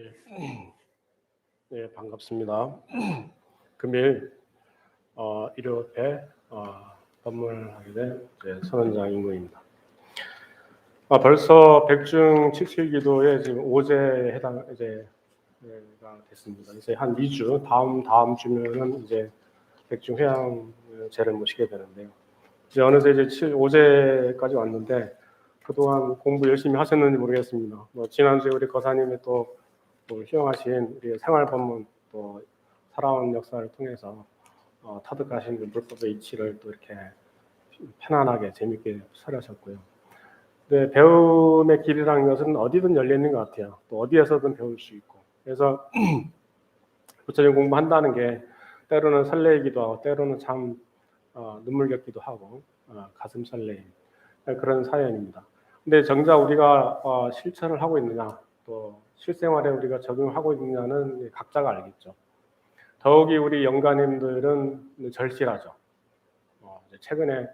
예, 네, 반갑습니다. 금일 일요일에 법문하게 된 선원장 임무입니다. 벌써 백중 칠칠기도에 지금 5제에 해당 가 됐습니다. 이제 한 2주 다음 주면은 이제 백중 회양제를 모시게 되는데요. 이제 어느새 이제 5제까지 왔는데 그동안 공부 열심히 하셨는지 모르겠습니다. 지난주에 우리 거사님이 또 희영하신 우리 생활 법문 또 살아온 역사를 통해서 터득하신 물법의 이치를 또 이렇게 편안하게 재밌게 설하셨고요. 근데 배움의 길이라는 것은 어디든 열려 있는 것 같아요. 또 어디에서든 배울 수 있고. 그래서 부처님 공부한다는 게 때로는 설레이기도 하고 때로는 참 눈물겹기도 하고 가슴 설레임 그런 사연입니다. 근데 정작 우리가 실천을 하고 있느냐 또 실생활에 우리가 적용하고 있느냐는 각자가 알겠죠. 더욱이 우리 영가님들은 절실하죠. 최근에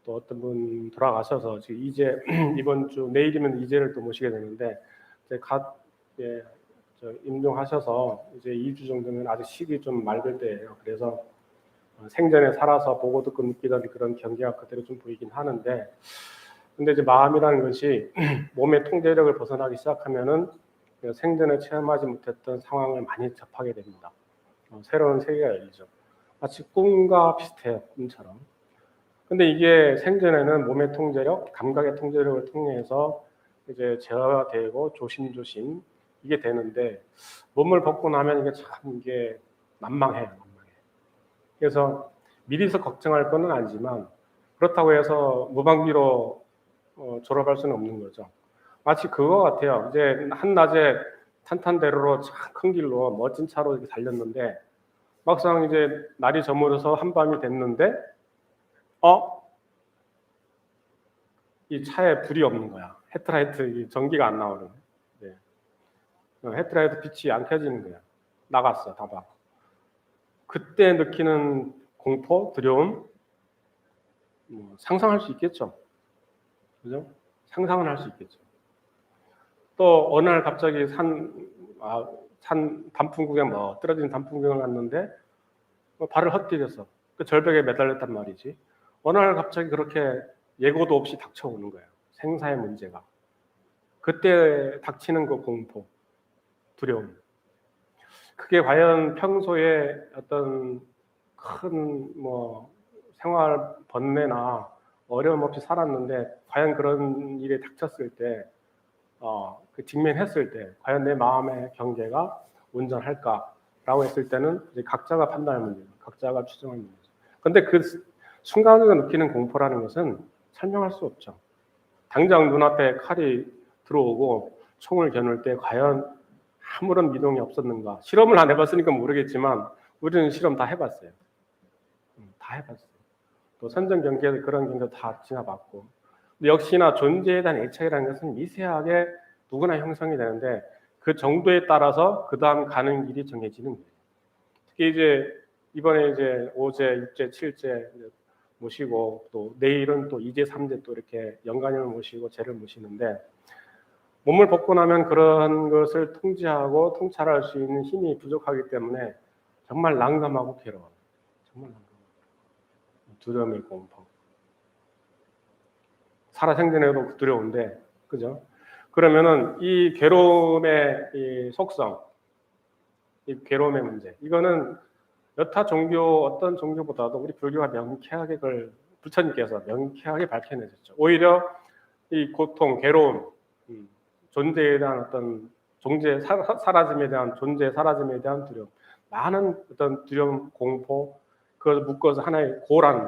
또 어떤 분 돌아가셔서 지금 이제 이번 주 내일이면 이제를 또 모시게 되는데 이제 임종하셔서 이제 2주 정도면 아직 식이 좀 맑을 때예요. 그래서 생전에 살아서 보고 듣고 느끼던 그런 경계가 그대로 좀 보이긴 하는데, 근데 이제 마음이라는 것이 몸의 통제력을 벗어나기 시작하면은 생전에 체험하지 못했던 상황을 많이 접하게 됩니다. 새로운 세계가 열리죠. 마치 꿈과 비슷해요, 꿈처럼. 근데 이게 생전에는 몸의 통제력, 감각의 통제력을 통해서 이제 제어되고 조심조심 이게 되는데 몸을 벗고 나면 이게 만망해요. 그래서 미리서 걱정할 건 아니지만 그렇다고 해서 무방비로 졸업할 수는 없는 거죠. 마치 그거 같아요. 이제 한낮에 탄탄대로로 큰 길로 멋진 차로 이렇게 달렸는데 막상 이제 날이 저물어서 한밤이 됐는데 이 차에 불이 없는 거야. 헤드라이트 전기가 안 나오는 거야. 네. 헤드라이트 빛이 안 켜지는 거야. 나갔어, 다방. 그때 느끼는 공포, 두려움, 상상할 수 있겠죠. 그죠? 상상은 할 수 있겠죠. 또 어느 날 갑자기 산 단풍 구경 떨어진 단풍 구경을 갔는데 발을 헛디뎠어. 그 절벽에 매달렸단 말이지. 어느 날 갑자기 그렇게 예고도 없이 닥쳐오는 거예요. 생사의 문제가. 그때 닥치는 그 공포, 두려움. 그게 과연 평소에 어떤 큰 생활 번뇌나 어려움 없이 살았는데 과연 그런 일이 닥쳤을 때 그 직면했을 때 과연 내 마음의 경계가 온전할까라고 했을 때는 이제 각자가 판단할 문제죠. 각자가 추정할 문제죠. 그런데 그 순간적으로 느끼는 공포라는 것은 설명할 수 없죠. 당장 눈앞에 칼이 들어오고 총을 겨눌 때 과연 아무런 미동이 없었는가. 실험을 안 해봤으니까 모르겠지만 우리는 실험 다 해봤어요. 다 해봤어요. 또 선정 경계에서 그런 경계도 다 지나봤고, 역시나 존재에 대한 애착이라는 것은 미세하게 누구나 형성이 되는데 그 정도에 따라서 그 다음 가는 길이 정해지는 거예요. 특히 이제 이번에 이제 5제, 6제, 7제 모시고 또 내일은 또 2제, 3제 또 이렇게 영가님을 모시고 제를 모시는데 몸을 벗고 나면 그런 것을 통제하고 통찰할 수 있는 힘이 부족하기 때문에 정말 난감하고 괴로워요. 정말 난감하고 두려움의 공포. 살아생전에도 두려운데, 그죠? 그러면은 이 괴로움의 이 속성, 이 괴로움의 문제, 이거는 여타 종교 어떤 종교보다도 우리 불교가 명쾌하게 그걸 부처님께서 명쾌하게 밝혀내셨죠. 오히려 이 고통, 괴로움, 존재에 대한 어떤 사라짐에 대한 존재 사라짐에 대한 두려움, 많은 어떤 두려움, 공포, 그걸 묶어서 하나의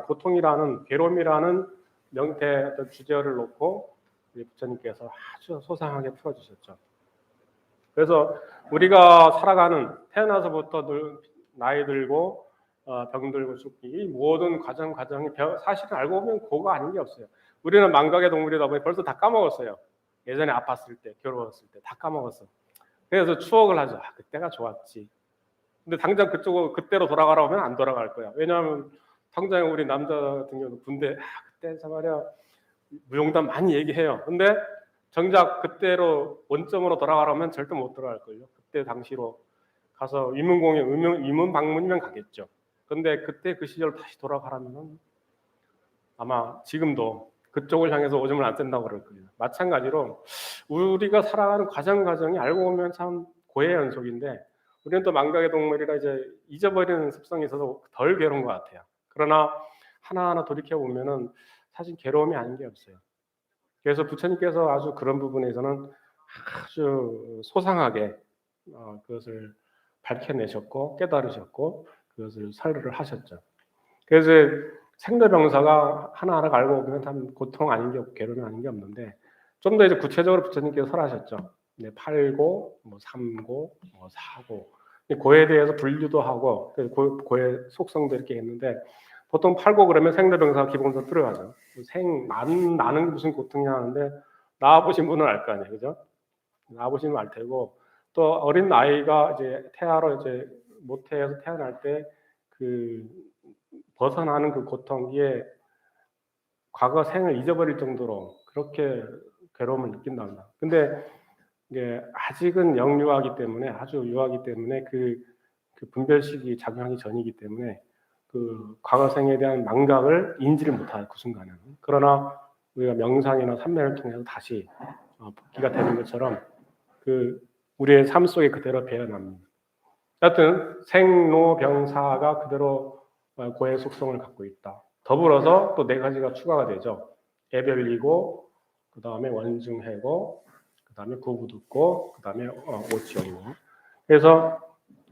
고통이라는 괴로움이라는 명태 어떤 주제어를 놓고 부처님께서 아주 소상하게 풀어주셨죠. 그래서 우리가 살아가는 태어나서부터 나이 들고 병들고 죽기 이 모든 과정이 사실은 알고 보면 고가 아닌 게 없어요. 우리는 망각의 동물이다 보니 벌써 다 까먹었어요. 예전에 아팠을 때, 괴로웠을 때 다 까먹었어. 그래서 추억을 하죠. 그때가 좋았지. 근데 당장 그때로 돌아가라고 하면 안 돌아갈 거야. 왜냐하면 당장 우리 남자 같은 경우는 군대 그때 말이야 무용담 많이 얘기해요. 근데 정작 그때로 원점으로 돌아가라면 절대 못 돌아갈걸요. 그때 당시로 가서 위문 방문이면 가겠죠. 근데 그때 그 시절 다시 돌아가라면 아마 지금도 그쪽을 향해서 오줌을 안 뗀다고 그럴 거예요. 마찬가지로 우리가 살아가는 과정이 알고 보면 참 고해 연속인데 우리는 또 망각의 동물이라 이제 잊어버리는 습성이 있어서 덜 괴로운 것 같아요. 그러나 하나하나 돌이켜 보면은 사실 괴로움이 아닌 게 없어요. 그래서 부처님께서 아주 그런 부분에서는 아주 소상하게 그것을 밝혀내셨고 깨달으셨고 그것을 설를 하셨죠. 그래서 생로병사가 하나하나 알고 보면 참 고통 아닌 게 없고 괴로움이 아닌 게 없는데 좀 더 이제 구체적으로 부처님께서 설하셨죠. 네, 팔고, 뭐 삼고, 뭐 사고 고에 대해서 분류도 하고 고의 속성도 이렇게 했는데 보통 팔고 그러면 생로병사가 기본적으로 들어가죠. 나는 게 무슨 고통이냐 하는데 나와보신 분은 알 거 아니에요, 그죠? 나와보시면 알 테고 또 어린 아이가 이제 태아로 이제 모태에서 태어날 때 그 벗어나는 그 고통, 이게 과거 생을 잊어버릴 정도로 그렇게 괴로움을 느낀답니다. 근데 이게 아직은 영유아기 때문에 아주 유아기 때문에 그 분별식이 작용하기 전이기 때문에 그 과거 생에 대한 망각을 인지를 못할 그 순간에는. 그러나 우리가 명상이나 삼매를 통해서 다시 복귀가 되는 것처럼 그 우리의 삶 속에 그대로 배어납니다. 하여튼 생로병사가 그대로 고의 속성을 갖고 있다. 더불어서 또 네 가지가 추가가 되죠. 애별리고, 그 다음에 원증해고, 그 다음에 구부듣고, 그 다음에 오치오고. 그래서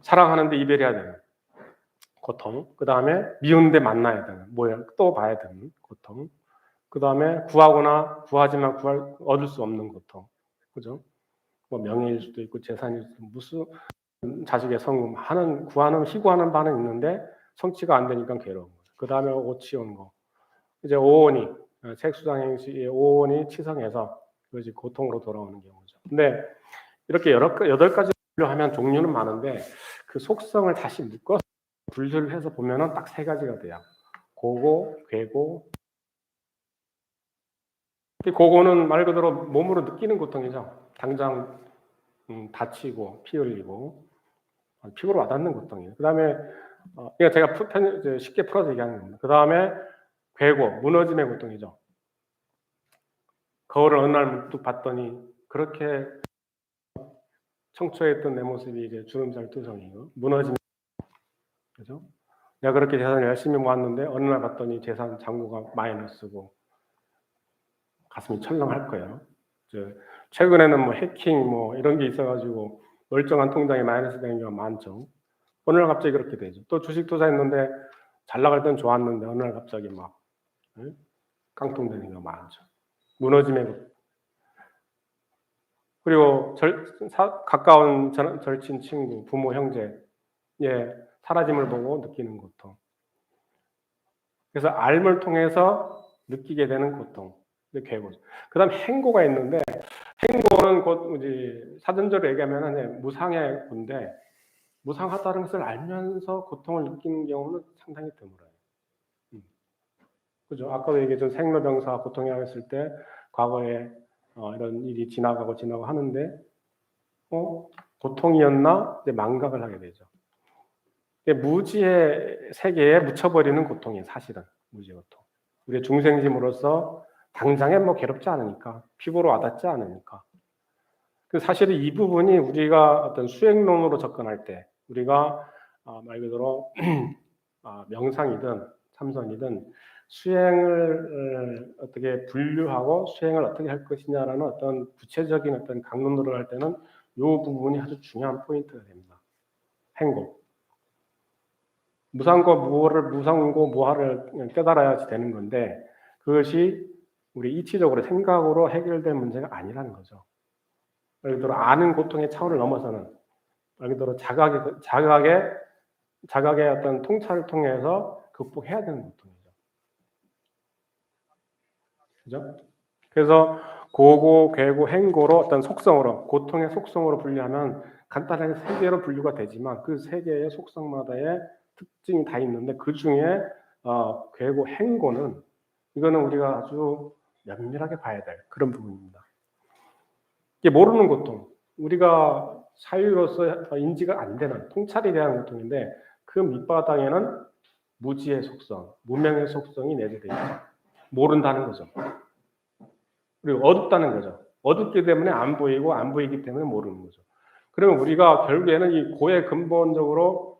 사랑하는데 이별해야 되는 고통, 그 다음에 미운데 만나야 되는, 또 봐야 되는 고통, 그 다음에 구하거나 구하지만 얻을 수 없는 고통, 그죠? 뭐 명예일 수도 있고 재산일 수도 있고 무슨 자식의 성금 희구하는 바는 있는데 성취가 안 되니까 괴로운 거죠. 그 다음에 오치온 거. 이제 오온이, 색수장행시의 오온이 치성해서 그것이 고통으로 돌아오는 경우죠. 근데 이렇게 8가지 분류하면 종류는 많은데 그 속성을 다시 묶어서 분류를 해서 보면은 딱 3가지가 돼요. 고고, 괴고. 고고는 말 그대로 몸으로 느끼는 고통이죠. 당장 다치고 피 흘리고 피부로 와닿는 고통이에요. 그 다음에 그러니까 제가 쉽게 풀어서 얘기하는 겁니다. 그 다음에 괴고, 무너짐의 고통이죠. 거울을 어느 날 문득 봤더니 그렇게 청초했던 내 모습이 이제 주름살 투성이고 무너짐, 그죠? 내가 그렇게 재산을 열심히 모았는데 어느 날 봤더니 재산 잔고가 마이너스고 가슴이 철렁할 거예요. 최근에는 뭐 해킹 뭐 이런 게 있어가지고 멀쩡한 통장에 마이너스 되는 경우가 많죠. 어느 날 갑자기 그렇게 되죠. 또 주식 투자했는데 잘 나갈 땐 좋았는데 어느 날 갑자기 막 깡통되는 경우가 많죠. 무너짐의 것. 그리고 가까운 절친 친구, 부모, 형제, 사라짐을 보고 느끼는 고통. 그래서 알을 통해서 느끼게 되는 고통. 괴고죠. 그 다음 행고가 있는데, 행고는 곧 이제 사전적으로 얘기하면 무상의 고인데, 무상하다는 것을 알면서 고통을 느끼는 경우는 상당히 드물어요. 그죠? 아까도 얘기했던 생로병사 고통이라고 했을 때, 과거에 이런 일이 지나가고 하는데, 고통이었나? 이제 망각을 하게 되죠. 무지의 세계에 묻혀버리는 고통이 사실은 무지의 고통. 우리의 중생심으로서 당장에 뭐 괴롭지 않으니까, 피부로 와닿지 않으니까. 사실은 이 부분이 우리가 어떤 수행론으로 접근할 때, 우리가 말 그대로 명상이든 참선이든 수행을 어떻게 분류하고 수행을 어떻게 할 것이냐라는 어떤 구체적인 어떤 강론으로 할 때는 이 부분이 아주 중요한 포인트가 됩니다. 행고. 무상고 무하를 깨달아야지 되는 건데 그것이 우리 이치적으로 생각으로 해결될 문제가 아니라는 거죠. 말 그대로 아는 고통의 차원을 넘어서는 말 그대로 자각의 어떤 통찰을 통해서 극복해야 되는 고통이죠. 그죠? 그래서 고고, 괴고, 행고로 어떤 속성으로 고통의 속성으로 분류하면 간단하게 3개로 분류가 되지만 그 3개의 속성마다의 특징이 다 있는데 그 중에 괴고, 행고는 이거는 우리가 아주 면밀하게 봐야 될 그런 부분입니다. 이게 모르는 고통, 우리가 사유로서 인지가 안 되는 통찰에 대한 고통인데 그 밑바닥에는 무지의 속성, 무명의 속성이 내재되어 있죠. 모른다는 거죠. 그리고 어둡다는 거죠. 어둡기 때문에 안 보이고 안 보이기 때문에 모르는 거죠. 그러면 우리가 결국에는 이 고의 근본적인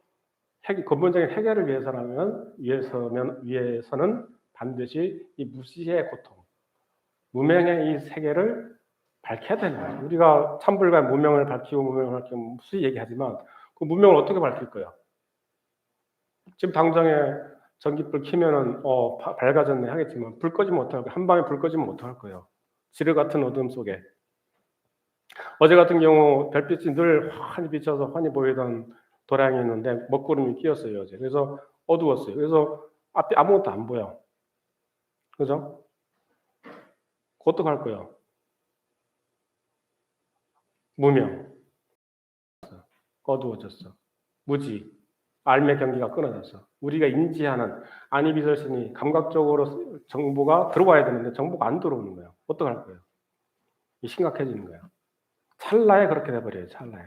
해결을 위해서는 반드시 이 무지의 고통, 무명의 이 세계를 밝혀야 되는 거죠. 우리가 참불과 무명을 밝히고 무명을 밝히면 무슨 얘기하지만 그 무명을 어떻게 밝힐 거야? 지금 당장에 전기불 켜면은 밝아졌네 하겠지만 불 꺼지면 어떡할 거야? 한 방에 불 꺼지면 어떡할 거예요? 지뢰 같은 어둠 속에. 어제 같은 경우 별빛이 늘 환히 비쳐서 환히 보이던 도량이 있는데 먹구름이 끼었어요 어제. 그래서 어두웠어요. 그래서 앞에 아무것도 안 보여. 그죠? 어떡할 거예요? 무명. 어두워졌어. 무지. 알매 경기가 끊어졌어. 우리가 인지하는 안이비설신이 감각적으로 정보가 들어와야 되는데 정보가 안 들어오는 거예요. 어떡할 거예요? 심각해지는 거예요. 찰나에 그렇게 돼버려요. 찰나에.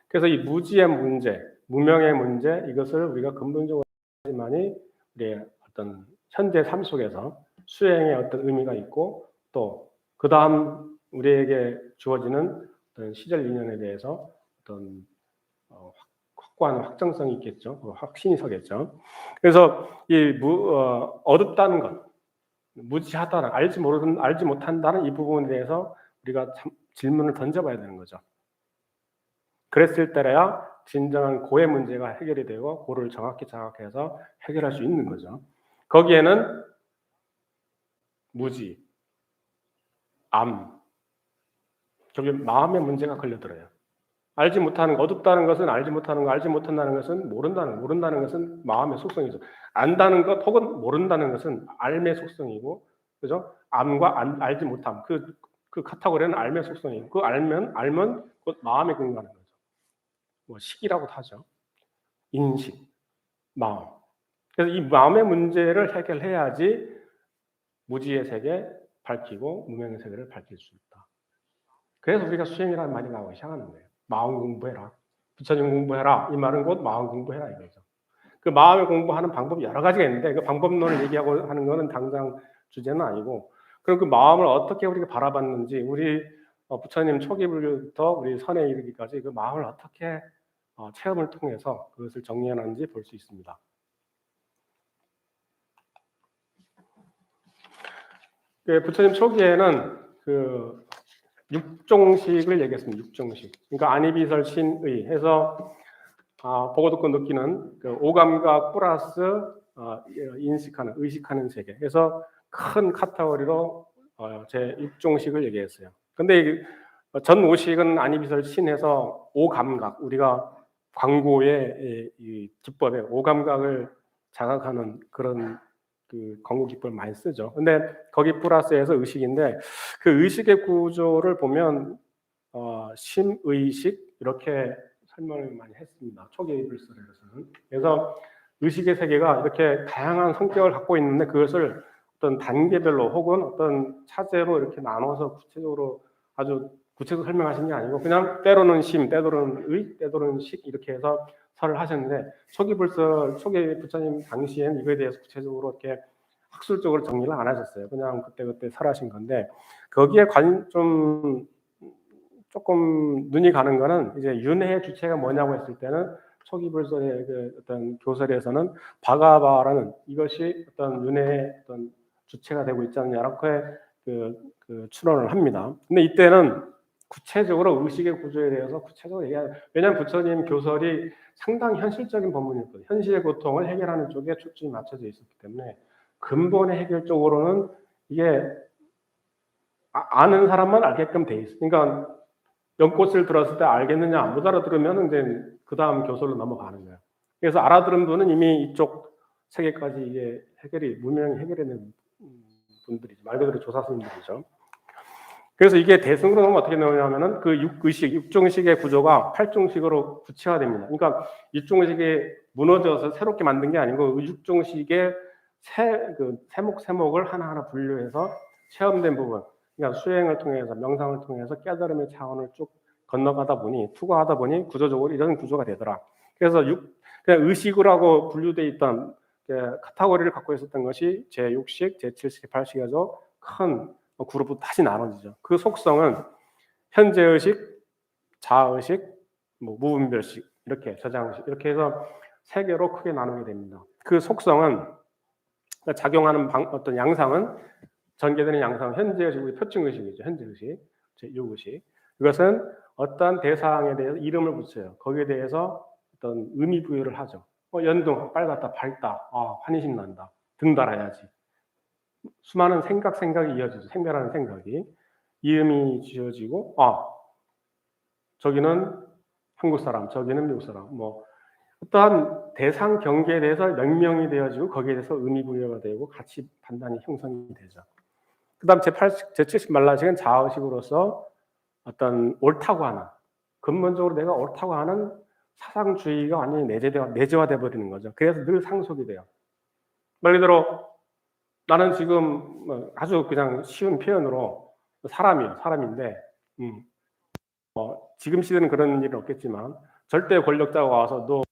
그래서 이 무지의 문제, 무명의 문제, 이것을 우리가 근본적으로 하지만이 우리의 어떤 현재 삶 속에서 수행의 어떤 의미가 있고 또 그 다음 우리에게 주어지는 어떤 시절 인연에 대해서 어떤 확고한 확정성이 있겠죠. 확신이 서겠죠. 그래서 이 어둡다는 것, 무지하다는, 알지 못한다는 이 부분에 대해서 우리가 질문을 던져봐야 되는 거죠. 그랬을 때라야 진정한 고의 문제가 해결이 되고 고를 정확히 자각해서 해결할 수 있는 거죠. 거기에는 무지, 저기 마음의 문제가 걸려들어요. 알지 못하는 거, 어둡다는 것은 알지 못하는 거, 알지 못한다는 것은 모른다는 것은 마음의 속성이죠. 안다는 것 혹은 모른다는 것은 알의 속성이고, 그죠? 암과 알지 못함, 그 카테고리는 알의 속성이고, 그 알면 곧 마음에 근거하는 거죠. 뭐 식이라고도 하죠. 인식, 마음. 그래서 이 마음의 문제를 해결해야지 무지의 세계 밝히고 무명의 세계를 밝힐 수 있다. 그래서 우리가 수행이라는 말이 나오기 시작하는 거예요. 마음 공부해라. 부처님 공부해라. 이 말은 곧 마음 공부해라 이거죠. 그 마음을 공부하는 방법이 여러 가지가 있는데 그 방법론을 얘기하고 하는 것은 당장 주제는 아니고 그럼 그 마음을 어떻게 우리가 바라봤는지 우리 부처님 초기부터 우리 선에 이르기까지 그 마음을 어떻게 체험을 통해서 그것을 정리해놨는지 볼 수 있습니다. 부처님 초기에는 그 육종식을 얘기했습니다. 육종식. 그러니까 안이비설 신의 해서 보고 듣고 느끼는 그 오감각 플러스 인식하는 의식하는 세계. 그래서 큰 카테고리로 제 육종식을 얘기했어요. 근데 전 오식은 안이비설 신해서 오감각 우리가 광고의 이 기법에 오감각을 자각하는 그런 그 광고 기법을 많이 쓰죠. 근데 거기 플러스해서 의식인데 그 의식의 구조를 보면 심의식 이렇게 설명을 많이 했습니다. 초기 불설에서는. 그래서 의식의 세계가 이렇게 다양한 성격을 갖고 있는데 그것을 어떤 단계별로 혹은 어떤 차제로 이렇게 나눠서 구체적으로 아주 구체적으로 설명하신 게 아니고 그냥 때로는 심, 때로는 의, 때로는 식 이렇게 해서 설을 하셨는데 초기 부처님 당시엔 이거에 대해서 구체적으로 이렇게 학술적으로 정리를 안 하셨어요. 그냥 그때 설하신 건데 거기에 조금 눈이 가는 거는 이제 윤회의 주체가 뭐냐고 했을 때는 초기 불설의 그 어떤 교설에서는 바가바라는 이것이 어떤 윤회의 어떤 주체가 되고 있지 않느냐 이렇게 그 추론을 합니다. 근데 이때는 구체적으로 의식의 구조에 대해서 구체적으로 얘기하는 왜냐하면 부처님 교설이 상당히 현실적인 법문이었거든요. 현실의 고통을 해결하는 쪽에 초점이 맞춰져 있었기 때문에 근본의 해결 쪽으로는 이게 아는 사람만 알게끔 돼 있어요. 그러니까 연꽃을 들었을 때 알겠느냐 못 알아들으면 이제 그 다음 교설로 넘어가는 거예요. 그래서 알아들은 분은 이미 이쪽 세계까지 이게 무명히 해결해낸 분들이죠. 말 그대로 조사스님들이죠. 그래서 이게 대승으로 넣으면 어떻게 나오냐면은 그 육종식의 구조가 팔종식으로 구체화됩니다. 그러니까 육종식이 무너져서 새롭게 만든 게 아니고 육종식의 세목 세목을 하나하나 분류해서 체험된 부분. 그러니까 수행을 통해서 명상을 통해서 깨달음의 차원을 쭉 건너가다 보니 투과하다 보니 구조적으로 이런 구조가 되더라. 그래서 그냥 의식이라고 분류되어 있던 카테고리를 갖고 있었던 것이 제6식, 제7식, 제8식 해서 큰 그룹으로 다시 나눠지죠. 그 속성은 현재의식, 자아의식, 무분별식, 이렇게 저장식 이렇게 해서 세 개로 크게 나누게 됩니다. 그 속성은 작용하는 어떤 양상은 전개되는 양상은 현재의식, 우리 표층의식이죠. 현재의식, 제6의식. 이것은 어떤 대상에 대해서 이름을 붙여요. 거기에 대해서 어떤 의미 부여를 하죠. 연등, 빨갛다, 밝다, 환희심 난다, 등 달아야지. 수많은 생각이 이어지죠. 생멸하는 생각이. 이름이 지어지고, 저기는 한국 사람, 저기는 미국 사람, 어떠한 대상 경계에 대해서 명명이 되어지고 거기에 대해서 의미 부여가 되고 가치 판단이 형성이 되죠. 그 다음 제70 말라식은 자아의식으로서 어떤 옳다고 하는, 근본적으로 내가 옳다고 하는 사상주의가 완전히 내재화돼 버리는 거죠. 그래서 늘 상속이 돼요. 말 그대로 나는 지금 아주 그냥 쉬운 표현으로 사람인데, 지금 시대는 그런 일은 없겠지만 절대 권력자가 와서 너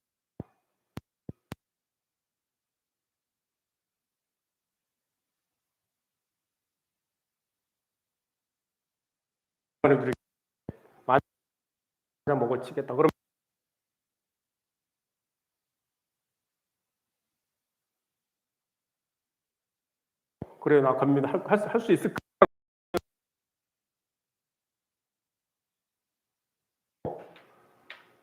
많이 먹을 치겠다. 그럼 그래 나 갑니다. 할 수 있을까?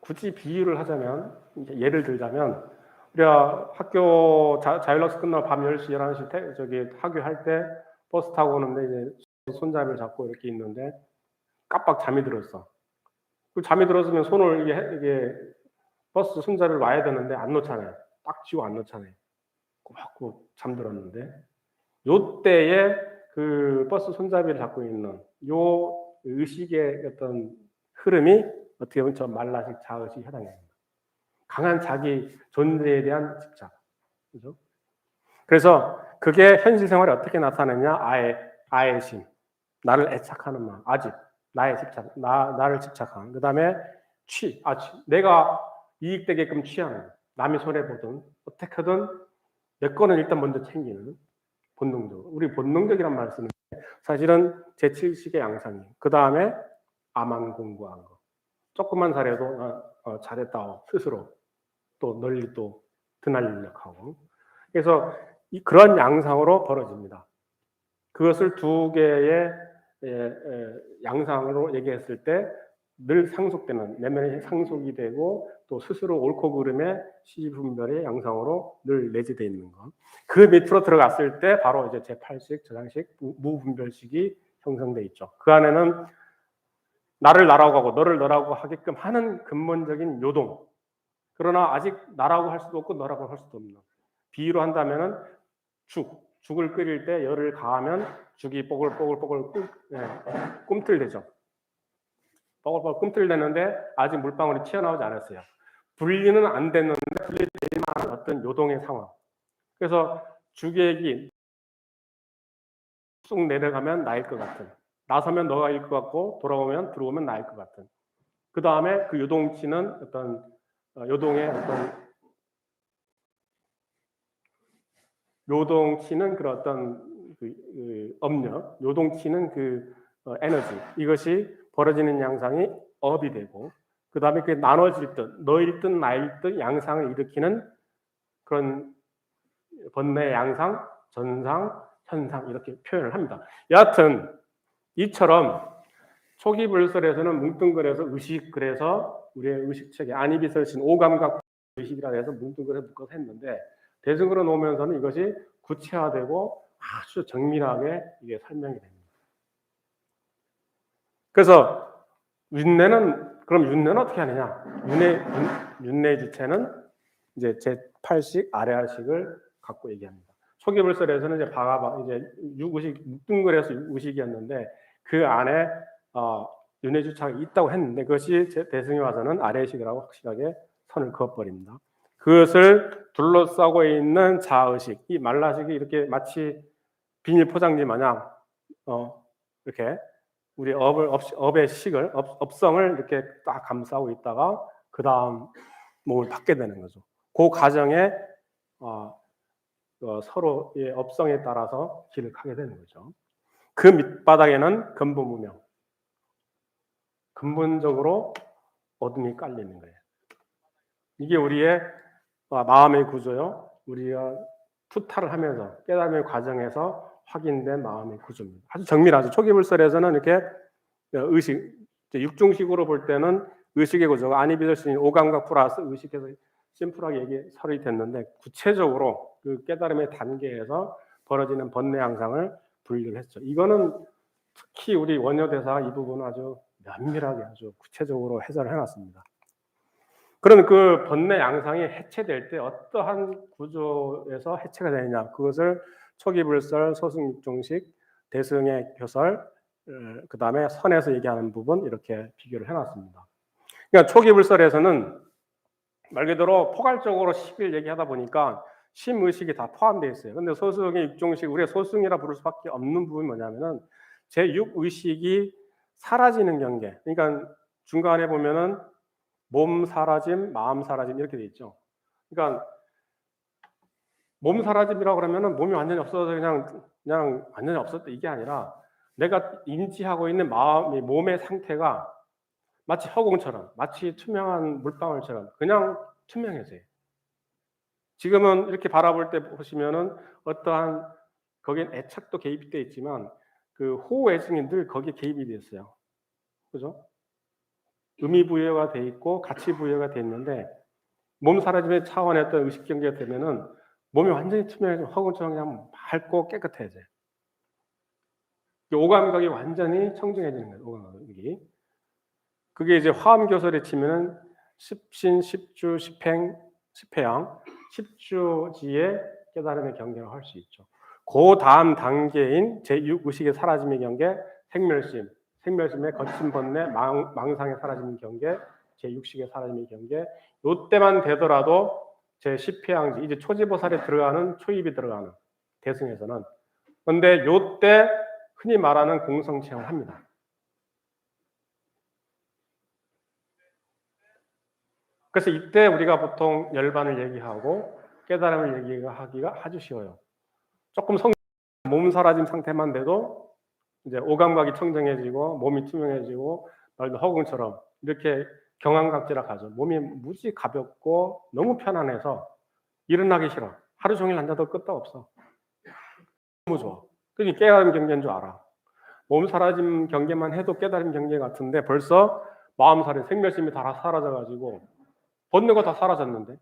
굳이 비유를 하자면, 예를 들자면, 우리가 학교 자율학습 끝나고 밤 10시, 11시 저기 학교할 때 버스 타고 오는데 이제 손잡이를 잡고 이렇게 있는데 깜빡 잠이 들었어. 그 잠이 들었으면 손을 이게 버스 손잡이를 놔야 되는데 안 놓잖아요. 딱 쥐고 안 놓잖아요. 꼭 잠들었는데 요때에 그 버스 손잡이를 잡고 있는 요 의식의 어떤 흐름이 어떻게 보면 저 말라식 자의식에 해당합니다. 강한 자기 존재에 대한 집착. 그죠? 그래서 그게 현실 생활에 어떻게 나타나냐? 아애심. 나를 애착하는 마음. 아집. 나의 집착. 나를 집착하는. 그 다음에 내가 이익되게끔 취하는. 남이 손해보든 어떻게든 내 거는 일단 먼저 챙기는. 본능적으로. 우리 본능적이란 말을 쓰는데 사실은 제7식의 양상이에요. 그 다음에 암만 공부한 거. 조금만 잘해도 잘했다 스스로 또 널리 또 드날려하고. 그래서 그런 양상으로 벌어집니다. 그것을 두 개의 양상으로 얘기했을 때 늘 상속되는, 내면의 상속이 되고 또 스스로 옳고 그름의 시분별의 양상으로 늘 내재되어 있는 것. 그 밑으로 들어갔을 때 바로 이제 제8식, 저장식, 무분별식이 형성되어 있죠. 그 안에는 나를 나라고 하고 너를 너라고 하게끔 하는 근본적인 요동. 그러나 아직 나라고 할 수도 없고 너라고 할 수도 없는. 비유로 한다면은 죽을 끓일 때 열을 가하면 죽이 뽀글뽀글 꿈틀대죠. 뽀글뽀글 꿈틀대는데 아직 물방울이 튀어나오지 않았어요. 분리는 안 됐는데 분리될 만한 어떤 요동의 상황. 그래서 죽액이 쑥 내려가면 나일 것 같은. 나서면 너가 일 것 같고 들어오면 나일 것 같은. 그 다음에 그 요동치는 어떤 요동의 어떤 요동치는 그런 어떤 그 업력, 요동치는 그 에너지, 이것이 벌어지는 양상이 업이 되고, 그 다음에 그게 나눠질 듯, 너일 듯 나일 듯 양상을 일으키는 그런 번뇌 양상, 전상, 현상 이렇게 표현을 합니다. 여하튼 이처럼 초기 불설에서는 뭉뚱그려서 의식, 그래서 우리의 의식체계 안이비설신 오감각 의식이라 해서 뭉뚱그려서 묶어서 했는데 대승으로 놓으면서는 이것이 구체화되고 아주 정밀하게 이게 설명이 됩니다. 그래서 그럼 윤례는 어떻게 하느냐? 윤례 주체는 이제 제8식 아래아식을 갖고 얘기합니다. 초기 불설에서는 이제 이제 육의식 뭉뚱그려서 의식이었는데 그 안에 윤회 주체가 있다고 했는데 그것이 대승에 와서는 아래의식이라고 확실하게 선을 그어버립니다. 그것을 둘러싸고 있는 자의식, 이 말라식이 이렇게 마치 비닐 포장지 마냥 이렇게 우리 업의 식을 업성을 이렇게 딱 감싸고 있다가 그 다음 몸을 받게 되는 거죠. 그 과정에 서로의 업성에 따라서 길을 가게 되는 거죠. 그 밑바닥에는 근본무명, 근본적으로 어둠이 깔리는 거예요. 이게 우리의 마음의 구조요. 우리가 투타를 하면서 깨달음의 과정에서 확인된 마음의 구조입니다. 아주 정밀하죠. 초기불설에서는 이렇게 의식, 육중식으로 볼 때는 의식의 구조가 아니비절신 오감각 플러스 의식에서 심플하게 설이 됐는데 구체적으로 그 깨달음의 단계에서 벌어지는 번뇌 양상을 분류를 했죠. 이거는 특히 우리 원효대사가 이 부분을 아주 면밀하게 아주 구체적으로 해설을 해놨습니다. 그런 그 번뇌 양상이 해체될 때 어떠한 구조에서 해체가 되느냐, 그것을 초기불설, 소승육종식, 대승의 교설, 그 다음에 선에서 얘기하는 부분 이렇게 비교를 해놨습니다. 그러니까 초기불설에서는 말 그대로 포괄적으로 식을 얘기하다 보니까 심의식이 다 포함되어 있어요. 근데 소승의 육종식, 우리가 소승이라 부를 수밖에 없는 부분이 뭐냐면은 제6의식이 사라지는 경계. 그러니까 중간에 보면은 몸 사라짐, 마음 사라짐 이렇게 돼 있죠. 그러니까 몸 사라짐이라고 그러면은 몸이 완전히 없어서 그냥 완전히 없었다 이게 아니라 내가 인지하고 있는 몸의 상태가 마치 허공처럼, 마치 투명한 물방울처럼 그냥 투명해져요. 지금은 이렇게 바라볼 때 보시면은 어떠한 거기엔 애착도 개입이 되어 있지만 그 호애증이 늘 거기에 개입이 되어 있어요. 그죠? 의미 부여가 돼 있고 가치 부여가 돼 있는데 몸 사라짐의 차원의 어떤 의식 경계가 되면은 몸이 완전히 투명해져 허공처럼 그냥 맑고 깨끗해져요. 오감각이 완전히 청정해지는 거예요. 오감각이. 그게 이제 화엄교설에 치면은 십신, 십주, 십행, 십회양, 십주지의 깨달음의 경계를 할 수 있죠. 그 다음 단계인 제6의식의 사라짐의 경계, 생멸심, 생멸심의 거친 번뇌, 망상의 사라짐의 경계, 제6식의 사라짐의 경계, 요때만 되더라도 제10회양지, 이제 초지보살에 들어가는 초입이 들어가는 대승에서는. 그런데 요때 흔히 말하는 공성체험을 합니다. 그래서 이때 우리가 보통 열반을 얘기하고 깨달음을 얘기하기가 아주 쉬워요. 조금 몸 사라진 상태만 돼도 이제 오감각이 청정해지고 몸이 투명해지고 말도 허공처럼 이렇게 경황각지라 가죠. 몸이 무지 가볍고 너무 편안해서 일어나기 싫어. 하루 종일 앉아도 끝도 없어. 너무 좋아. 그게 깨달음 경계인 줄 알아. 몸 사라짐 경계만 해도 깨달음 경계 같은데 벌써 마음 사라짐, 생멸심이 다 사라져가지고 번뇌가 다 사라졌는데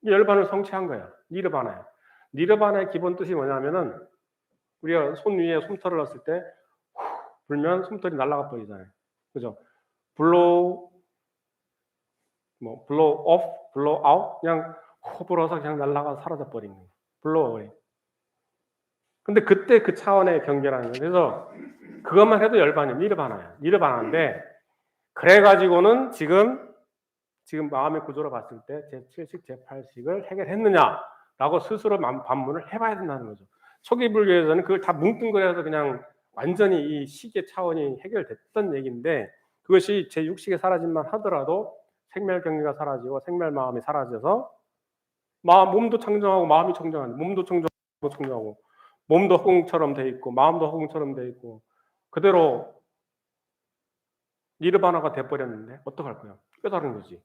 열반을 성취한 거야. 니르바나야. 니르바나의 기본 뜻이 뭐냐면은 우리가 손 위에 솜털을 넣었을 때 불면 솜털이 날아가 버리잖아요. 그죠? blow off, blow out 그냥 호 불어서 그냥 날아가 사라져 버린 거예요. blow away. 근데 그때 그 차원의 경계라는 거예요. 그래서 그것만 해도 열반이에요. 니르바나야. 니르바나인데 그래가지고는 지금 마음의 구조로 봤을 때 제7식, 제8식을 해결했느냐라고 스스로 반문을 해봐야 된다는 거죠. 초기 불교에서는 그걸 다 뭉뚱그려서 그냥 완전히 이 식의 차원이 해결됐던 얘기인데 그것이 제6식의 사라짐만 하더라도 생멸 경계가 사라지고 생멸 마음이 사라져서 몸도 청정하고 마음이 청정하고 몸도 청정하고 몸도 허공처럼 돼 있고 마음도 허공처럼 돼 있고 그대로 니르바나가 돼버렸는데 어떡할 거야? 깨달은 거지.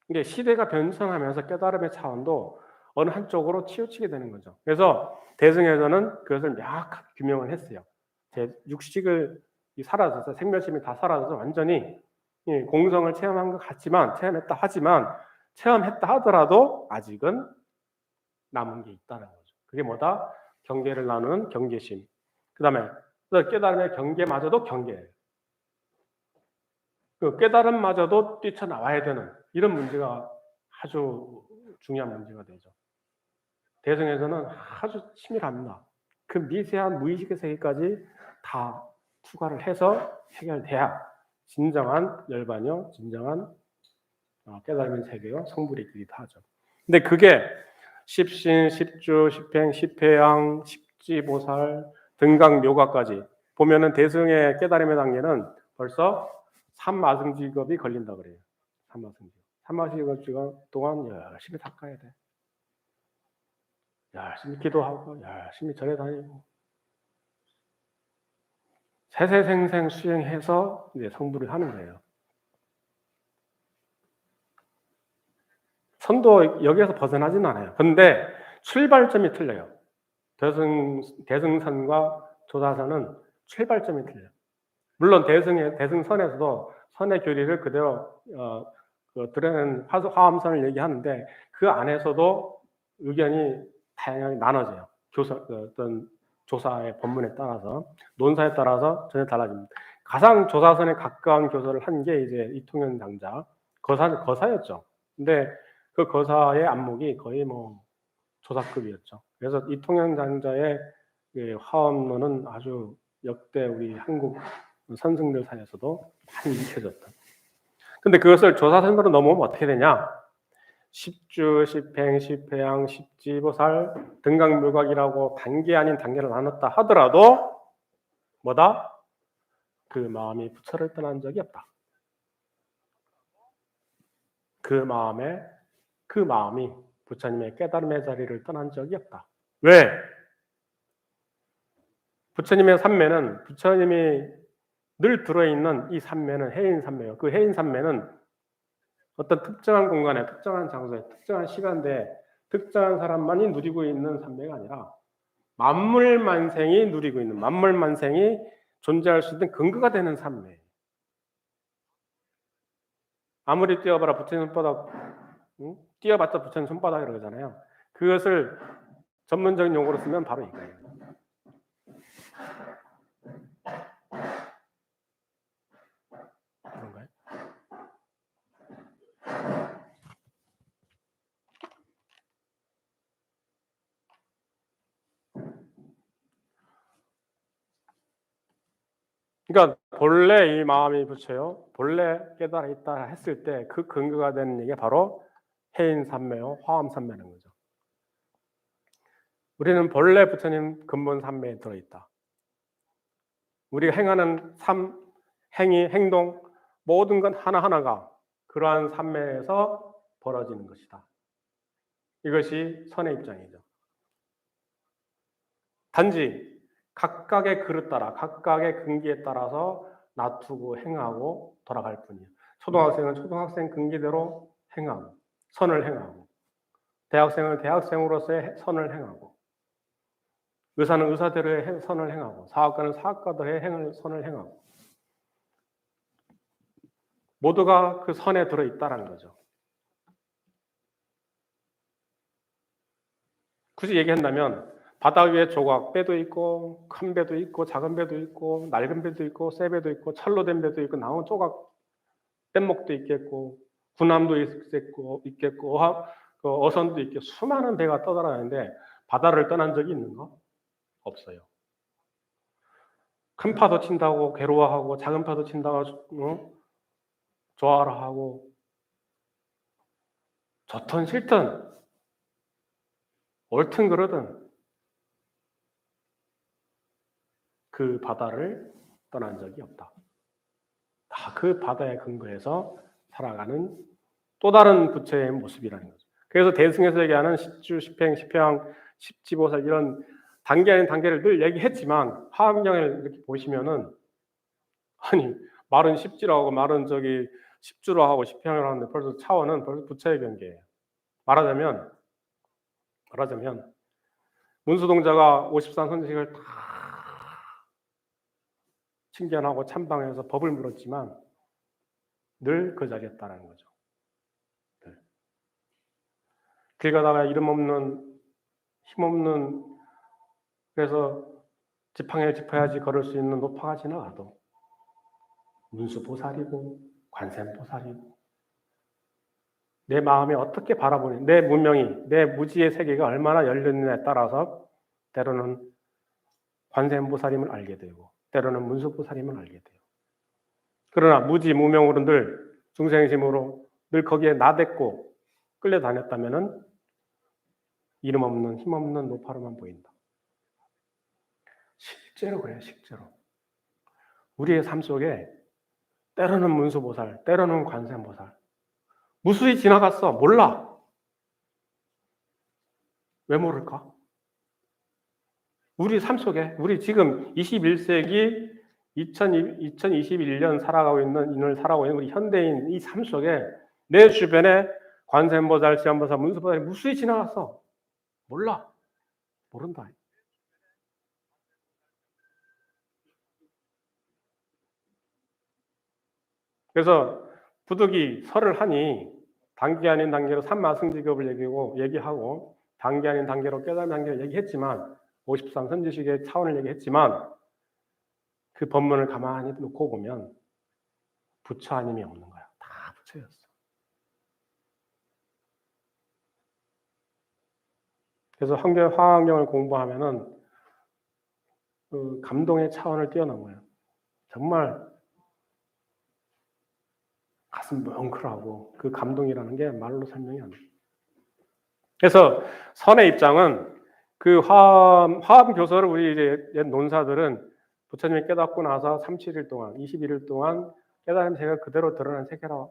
이게 시대가 변성하면서 깨달음의 차원도 어느 한쪽으로 치우치게 되는 거죠. 그래서 대승에서는 그것을 명확하게 규명을 했어요. 제6식을 사라져서 생멸심이 다 사라져서 완전히 공성을 체험한 것 같지만 체험했다 하더라도 아직은 남은 게 있다는 거죠. 그게 뭐다? 경계를 나누는 경계심. 그 다음에 깨달음의 경계마저도 경계예요. 그 깨달음마저도 뛰쳐나와야 되는 이런 문제가 아주 중요한 문제가 되죠. 대승에서는 아주 치밀합니다. 그 미세한 무의식의 세계까지 다 추가를 해서 해결돼야 진정한 열반요, 진정한 깨달음의 세계요, 성불의 길이다 하죠. 근데 그게 십신, 십주, 십행, 십회양, 십지보살, 등강묘가까지 보면은 대승의 깨달음의 단계는 벌써 삼마승직업이 걸린다 그래요. 삼마승직업. 삼마승직업 동안 열심히 닦아야 돼. 열심히 기도하고 열심히 절에 다니고 세세생생 수행해서 이제 성불을 하는 거예요. 선도 여기에서 벗어나진 않아요. 근데 출발점이 틀려요. 대승선과 조사선은 출발점이 틀려요. 물론 대승선에서도 선의 교리를 그대로 드러낸 화엄선을 얘기하는데 그 안에서도 의견이 다양하게 나눠져요. 어떤 조사의 본문에 따라서 논사에 따라서 전혀 달라집니다. 가장 조사선에 가까운 교서를 한 게 이제 이통현 장자 거사였죠. 근데 그 거사의 안목이 거의 뭐 조사급이었죠. 그래서 이통현 장자의 화엄론은 아주 역대 우리 한국 선승들 사이에서도 많이 익혀졌다. 근데 그것을 조사선으로 넘어오면 어떻게 되냐? 십주, 십행, 십회양, 십지보살, 등강묘각이라고 단계 아닌 단계를 나눴다 하더라도 뭐다? 그 마음이 부처를 떠난 적이 없다. 그 마음이 부처님의 깨달음의 자리를 떠난 적이 없다. 왜? 부처님의 삼매는 부처님이 늘 들어있는 이 삼매는 해인삼매예요. 그 해인삼매는 어떤 특정한 공간에, 특정한 장소에, 특정한 시간대에 특정한 사람만이 누리고 있는 삼매가 아니라 만물만생이 누리고 있는, 만물만생이 존재할 수 있는 근거가 되는 삼매. 아무리 뛰어봐라 부처님 손바닥, 뛰어봤자 부처님 손바닥 이러잖아요. 그것을 전문적인 용어로 쓰면 바로 이거예요. 그런가요? 그러니까 본래 이 마음이 부처요. 본래 깨달아 있다 했을 때 그 근거가 되는 게 바로 해인삼매요, 화엄삼매는 거죠. 우리는 본래 부처님 근본 삼매에 들어있다. 우리가 행하는 행위, 행동 모든 건 하나하나가 그러한 삼매에서 벌어지는 것이다. 이것이 선의 입장이죠. 단지 각각의 그릇 따라, 각각의 근기에 따라서 놔두고 행하고 돌아갈 뿐이에요. 초등학생은 초등학생 근기대로 행하고 선을 행하고, 대학생은 대학생으로서의 선을 행하고, 의사는 의사대로의 선을 행하고, 사학가는 사학가대로의 선을 행하고, 모두가 그 선에 들어있다는 거죠. 굳이 얘기한다면 바다 위에 조각, 배도 있고 큰 배도 있고 작은 배도 있고 낡은 배도 있고 새 배도 있고 철로 된 배도 있고 나무 조각 뗏목도 있겠고 군함도 있겠고 어선도 있겠고 수많은 배가 떠돌아다니는데 바다를 떠난 적이 있는가? 없어요. 큰 파도 친다고 괴로워하고 작은 파도 친다고 좋아하라 하고 좋든 싫든 옳든 그러든 그 바다를 떠난 적이 없다. 다 그 바다의 근거에서 살아가는 또 다른 부처의 모습이라는 거죠. 그래서 대승에서 얘기하는 십주, 십행, 십회양, 십지보살 이런 단계 아닌 단계를 늘 얘기했지만 화엄경을 이렇게 보시면은 아니 말은 십지라고 하고 말은 십주로 하고 십회양을 하는데 벌써 차원은 벌써 부처의 경계예요. 말하자면 문수동자가 53선지식을 다 칭견하고 참방해서 법을 물었지만 늘 그 자리에 있다는 거죠. 길 가다가 이름 없는 힘없는 그래서 지팡이를 짚어야지 걸을 수 있는 노파가 지나가도 문수보살이고 관세음보살이고 내 마음이 어떻게 바라보니 내 문명이 내 무지의 세계가 얼마나 열렸느냐에 따라서 때로는 관세음보살임을 알게 되고 때로는 문수보살임을 알게 돼요. 그러나 무지 무명으로 늘 중생심으로 늘 거기에 나댔고 끌려다녔다면은 이름 없는 힘 없는 노파로만 보인다. 실제로 그래요, 실제로. 우리의 삶 속에 때로는 문수보살, 때로는 관세음보살. 무수히 지나갔어. 몰라. 왜 모를까? 우리 삶 속에, 우리 지금 21세기 2021년 살아가고 있는, 인을 살아가고 있는 우리 현대인 이 삶 속에 내 주변에 관세음보살, 지안보살, 문수보살이 무수히 지나갔어. 몰라. 모른다. 그래서 부득이 설을 하니 단계 아닌 단계로 삼마승직업을 얘기하고 단계 아닌 단계로 깨달음 단계를 얘기했지만 53 선지식의 차원을 얘기했지만 그 법문을 가만히 놓고 보면 부처 아님이 없는 거야. 다 부처였어. 그래서 화환경을 공부하면은 그 감동의 차원을 뛰어넘어요. 정말 가슴 뭉클하고 그 감동이라는 게 말로 설명이 안 돼. 그래서 선의 입장은 그 화엄 교서를 우리 이제 옛 논사들은 부처님이 깨닫고 나서 37일 동안, 21일 동안 깨달은 세계가 그대로 드러난 세계라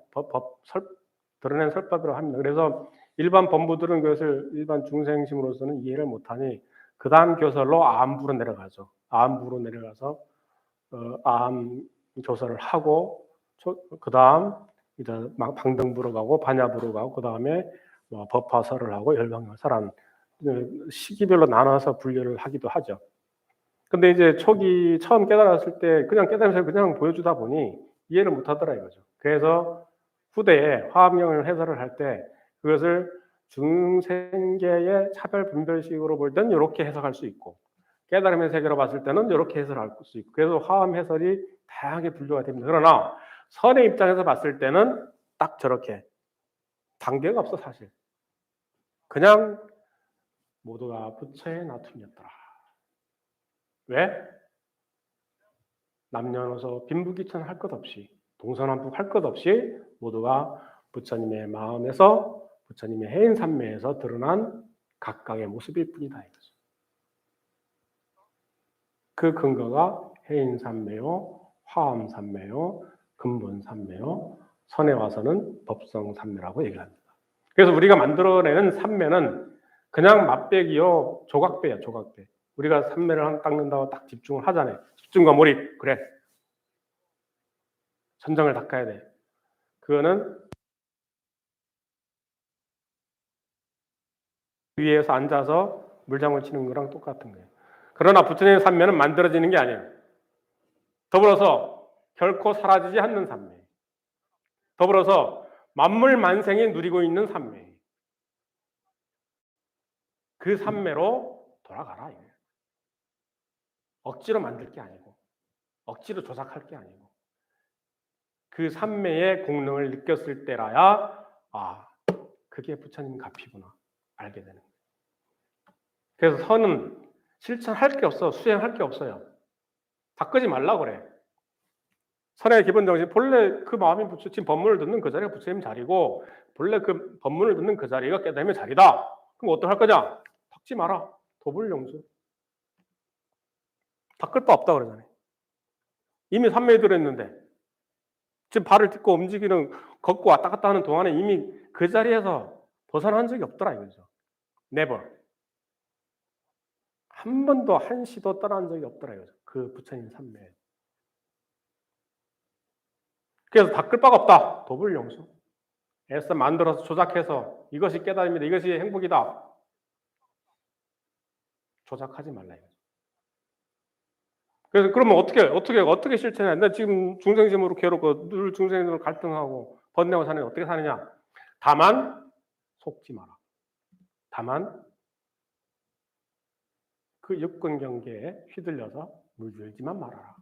드러낸 설법이라고 합니다. 그래서 일반 법무들은 그것을 일반 중생심으로서는 이해를 못하니 그 다음 교설로 아함부로 내려가죠. 아함부로 내려가서 아함 교설을 하고 그 다음 이제 방등부로 가고 반야부로 가고 그 다음에 법화설을 하고 열방설한 시기별로 나눠서 분류를 하기도 하죠. 근데 이제 초기 처음 깨달았을 때 그냥 깨달으면서 그냥 보여주다 보니 이해를 못하더라 이거죠. 그래서 후대에 화엄경을 해설을 할 때 그것을 중생계의 차별 분별식으로 볼 때는 이렇게 해석할 수 있고 깨달음의 세계로 봤을 때는 이렇게 해설할 수 있고 그래서 화엄 해설이 다양하게 분류가 됩니다. 그러나 선의 입장에서 봤을 때는 딱 저렇게 단계가 없어 사실. 그냥 모두가 부처의 나툼이었더라. 왜? 남녀노소 빈부귀천 할 것 없이 동서남북 할 것 없이 모두가 부처님의 마음에서 부처님의 해인산매에서 드러난 각각의 모습일 뿐이다 이거죠. 그 근거가 해인산매요, 화엄산매요, 근본산매요, 선에 와서는 법성산매라고 얘기합니다. 그래서 우리가 만들어내는 산매는 그냥 맛배기요, 조각배야, 조각배. 우리가 산매를 닦는다고 딱 집중을 하잖아요. 집중과 몰입, 그래. 천정을 닦아야 돼. 그거는 위에서 앉아서 물장을 치는 거랑 똑같은 거예요. 그러나 부처님의 산매는 만들어지는 게 아니에요. 더불어서 결코 사라지지 않는 산매. 더불어서 만물 만생이 누리고 있는 산매. 그 산매로 돌아가라. 억지로 만들 게 아니고 억지로 조작할 게 아니고 그 산매의 공능을 느꼈을 때라야 아 그게 부처님 가피구나 알게 되는 거예요. 그래서 선은 실천할 게 없어. 수행할 게 없어요. 바꾸지 말라 그래. 선의 기본 정신 본래 그 마음이 부처 지금 법문을 듣는 그 자리가 부처님 자리고 본래 그 법문을 듣는 그 자리가 깨달음의 자리다. 그럼 어떡할 거냐? 닦지 마라. 도불용수. 닦을 바 없다 그러잖아요. 이미 산매에 들어있는데 지금 발을 딛고 움직이는 걷고 왔다 갔다 하는 동안에 이미 그 자리에서 벗어난 적이 없더라 이거죠. never. 한 번도 한 시도 떠난 적이 없더라 이거죠. 그 부처님 산매에. 그래서 닦을 바가 없다. 도불용수. 애써 만들어서 조작해서 이것이 깨달음이다. 이것이 행복이다. 조작하지 말라 이거죠. 그래서 그러면 어떻게 실천해? 나 지금 중생심으로 괴롭고 늘 중생심으로 갈등하고 번뇌고 사는 게 어떻게 사느냐? 다만 속지 마라. 다만 그 육근 경계에 휘둘려서 물들지만 말아라.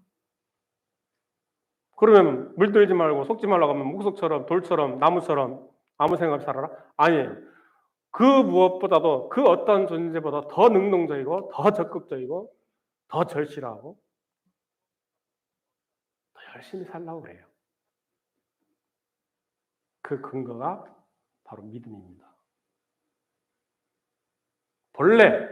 그러면 물들지 말고 속지 말라고 하면 묵석처럼 돌처럼 나무처럼 아무 생각 없이 살아라? 아니에요. 그 무엇보다도 그 어떤 존재보다 더 능동적이고 더 적극적이고 더 절실하고 더 열심히 살라고 그래요. 그 근거가 바로 믿음입니다. 본래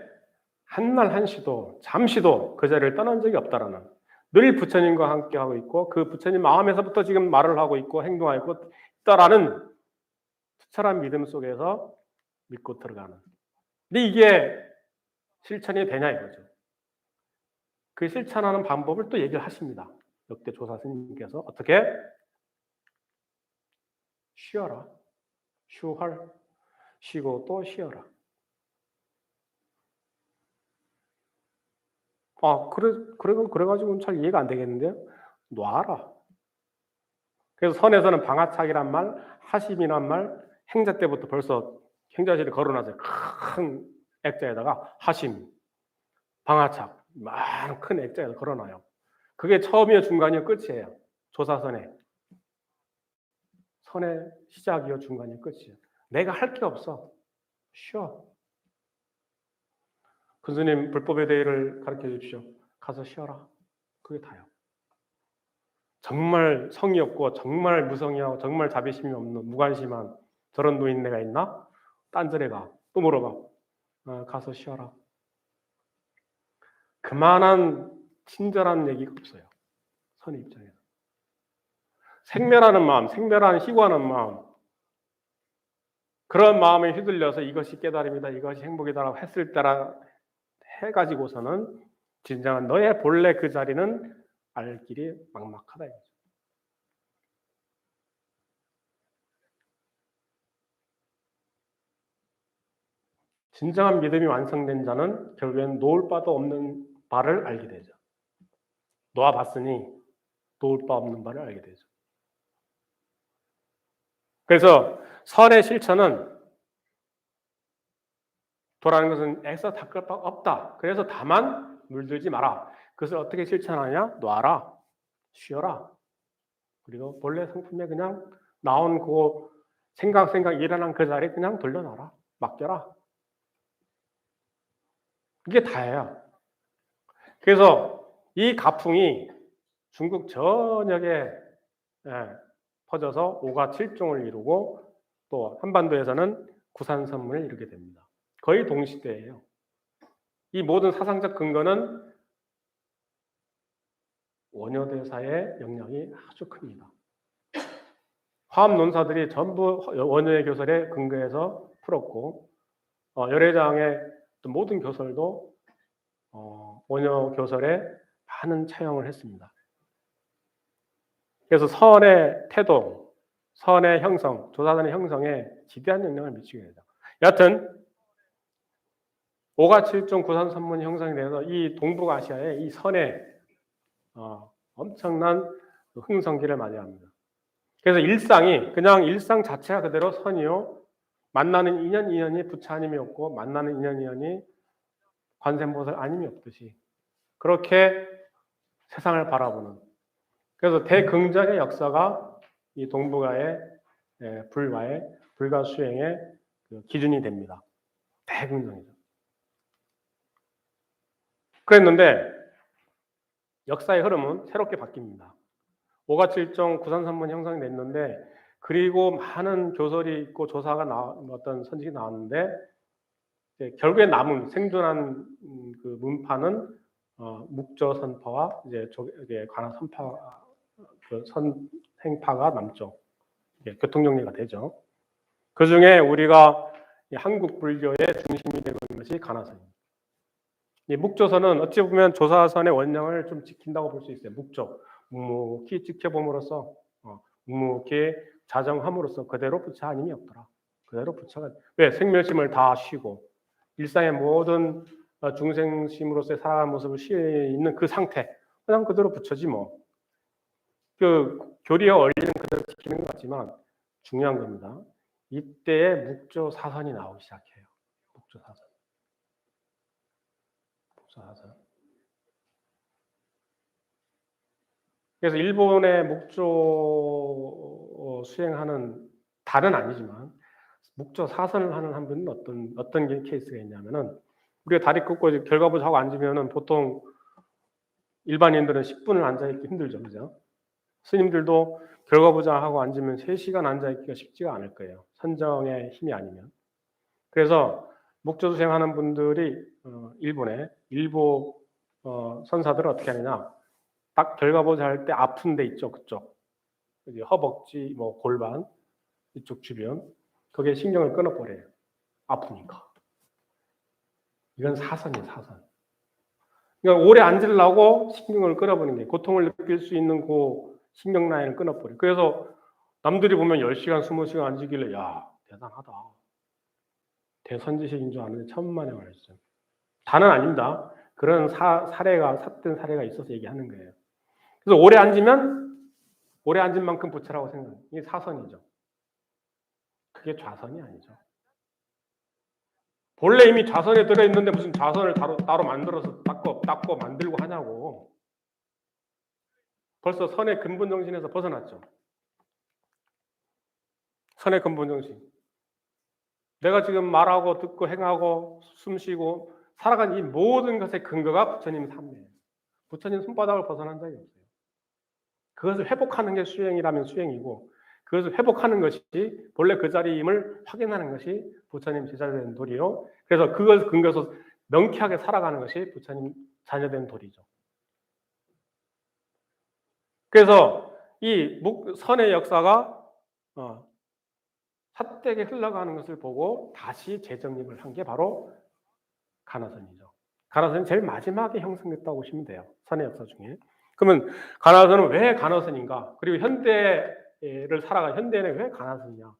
한날 한시도 잠시도 그 자리를 떠난 적이 없다라는, 늘 부처님과 함께 하고 있고 그 부처님 마음에서부터 지금 말을 하고 있고 행동하고 있다라는 투철한 믿음 속에서 믿고 들어가는. 근데 이게 실천이 되냐 이거죠. 그 실천하는 방법을 또 얘기를 하십니다. 역대 조사 스님께서 어떻게? 쉬어라. 휴할. 쉬고 또 쉬어라. 그래가지고는 잘 이해가 안 되겠는데요? 놔라. 그래서 선에서는 방아착이란 말, 하심이란 말, 행자 때부터 벌써 행자실에 걸어놔서 큰 액자에다가 하심, 방아착, 많은 큰 액자에다 걸어놔요. 그게 처음이요, 중간이요, 끝이에요. 조사선에. 선의 시작이요, 중간이요, 끝이요. 내가 할 게 없어. 쉬어. 그 스님 불법의 대의를 가르쳐 주십시오. 가서 쉬어라. 그게 다요. 정말 성의 없고 정말 무성의하고 정말 자비심이 없는 무관심한 저런 노인네가 있나? 딴절에 가. 또 물어봐. 가서 쉬어라. 그만한 친절한 얘기가 없어요. 선의 입장에서. 생멸하는 마음, 생멸하는 희구하는 마음, 그런 마음에 휘둘려서 이것이 깨달음이다, 이것이 행복이다라고 했을 때라 해가지고서는 진정한 너의 본래 그 자리는 알 길이 막막하다. 진정한 믿음이 완성된 자는 결국엔 놓을 바도 없는 바를 알게 되죠. 놓아봤으니 놓을 바 없는 바를 알게 되죠. 그래서 선의 실천은 도라는 것은 애써 닦을 바 없다. 그래서 다만 물들지 마라. 그것을 어떻게 실천하냐? 놔라. 쉬어라. 그리고 본래 성품에 그냥 나온 그 생각 일어난 그 자리에 그냥 돌려놔라. 맡겨라. 이게 다예요. 그래서 이 가풍이 중국 전역에 퍼져서 5가 7종을 이루고 또 한반도에서는 구산선문을 이루게 됩니다. 거의 동시대예요. 이 모든 사상적 근거는 원효대사의 영향이 아주 큽니다. 화엄논사들이 전부 원효의 교설에 근거해서 풀었고 열애장의 모든 교설도 원효 교설에 많은 차용을 했습니다. 그래서 선의 태도, 선의 형성, 조사선의 형성에 지대한 영향을 미치게 되죠. 여하튼 5가 7종 구산선문 형성이 돼서 이 동북아시아의 이 선의 엄청난 흥성기를 맞이합니다. 그래서 일상이 그냥 일상 자체가 그대로 선이요, 만나는 인연이 부처 아님이 없고 만나는 인연이 관세음보살 아님이 없듯이 그렇게 세상을 바라보는, 그래서 대긍정의 역사가 이 동북아의 불가 수행의 기준이 됩니다. 대긍정이죠. 그랬는데 역사의 흐름은 새롭게 바뀝니다. 5가 7종 구산선문 형성이 됐는데, 그리고 많은 교설이 있고 조사가 어떤 선직이 나왔는데 결국에 남은 생존한 그 문파는 묵조 선파와 이제 관아 선파, 그 선행파가 남죠. 교통 정리가 되죠. 그 중에 우리가 한국 불교의 중심이 되고 있는 것이 관아선입니다. 이 묵조선은 어찌 보면 조사선의 원령을 좀 지킨다고 볼 수 있어요. 묵조, 묵묵히 지켜봄으로써, 묵묵히 자정함으로써 그대로 부처 아님이 없더라. 그대로 부처가 왜 생멸심을 다 쉬고 일상의 모든 중생심으로서의 살아가는 모습을 있는 그 상태, 그냥 그대로 부처지 뭐. 그 교리에 얼리는 그대로 지키는 것 같지만 중요한 겁니다. 이때에 묵조 사선이 나오기 시작해요. 묵조 사선. 그래서 일본의 묵조 수행하는 달은 아니지만 묵조 사선을 하는 한 분은 어떤 케이스가 있냐면은, 우리가 다리 꺾고 결과부자 하고 앉으면은 보통 일반인들은 10분을 앉아있기 힘들죠, 그죠? 스님들도 결과부자 하고 앉으면 3시간 앉아있기가 쉽지가 않을 거예요. 선정의 힘이 아니면. 그래서 목조 수행하는 분들이 일본의 일부 선사들은 어떻게 하느냐, 딱 결과보자 할 때 아픈 데 있죠, 그쪽 이제 허벅지, 뭐 골반 이쪽 주변, 거기에 신경을 끊어버려요. 아프니까. 이건 사선이에요, 사선. 그러니까 오래 앉으려고 신경을 끊어버리는 게, 고통을 느낄 수 있는 그 신경 라인을 끊어버려요. 그래서 남들이 보면 10시간, 20시간 앉으길래 야, 대단하다. 대선지식인 줄 아는데 천만에 말했어요. 다는 아닙니다. 그런 사례가, 삿된 사례가 있어서 얘기하는 거예요. 그래서 오래 앉은 만큼 부처라고 생각해요. 이게 사선이죠. 그게 좌선이 아니죠. 본래 이미 좌선에 들어있는데 무슨 좌선을 따로 만들어서 닦고 만들고 하냐고. 벌써 선의 근본 정신에서 벗어났죠. 선의 근본 정신. 내가 지금 말하고 듣고 행하고 숨쉬고 살아간 이 모든 것의 근거가 부처님 삶이에요. 부처님 손바닥을 벗어난 적이 없어요. 그것을 회복하는 게 수행이라면 수행이고, 그것을 회복하는 것이 본래 그 자리임을 확인하는 것이 부처님 제자된 도리요. 그래서 그것을 근거해서 명쾌하게 살아가는 것이 부처님 자녀된 도리죠. 그래서 이 선의 역사가 삿되게 흘러가는 것을 보고 다시 재정립을 한 게 바로 가나선이죠. 가나선이 제일 마지막에 형성됐다고 보시면 돼요. 선의 역사 중에. 그러면 가나선은 왜 가나선인가? 그리고 현대를 살아가 현대는 왜 가나선이냐?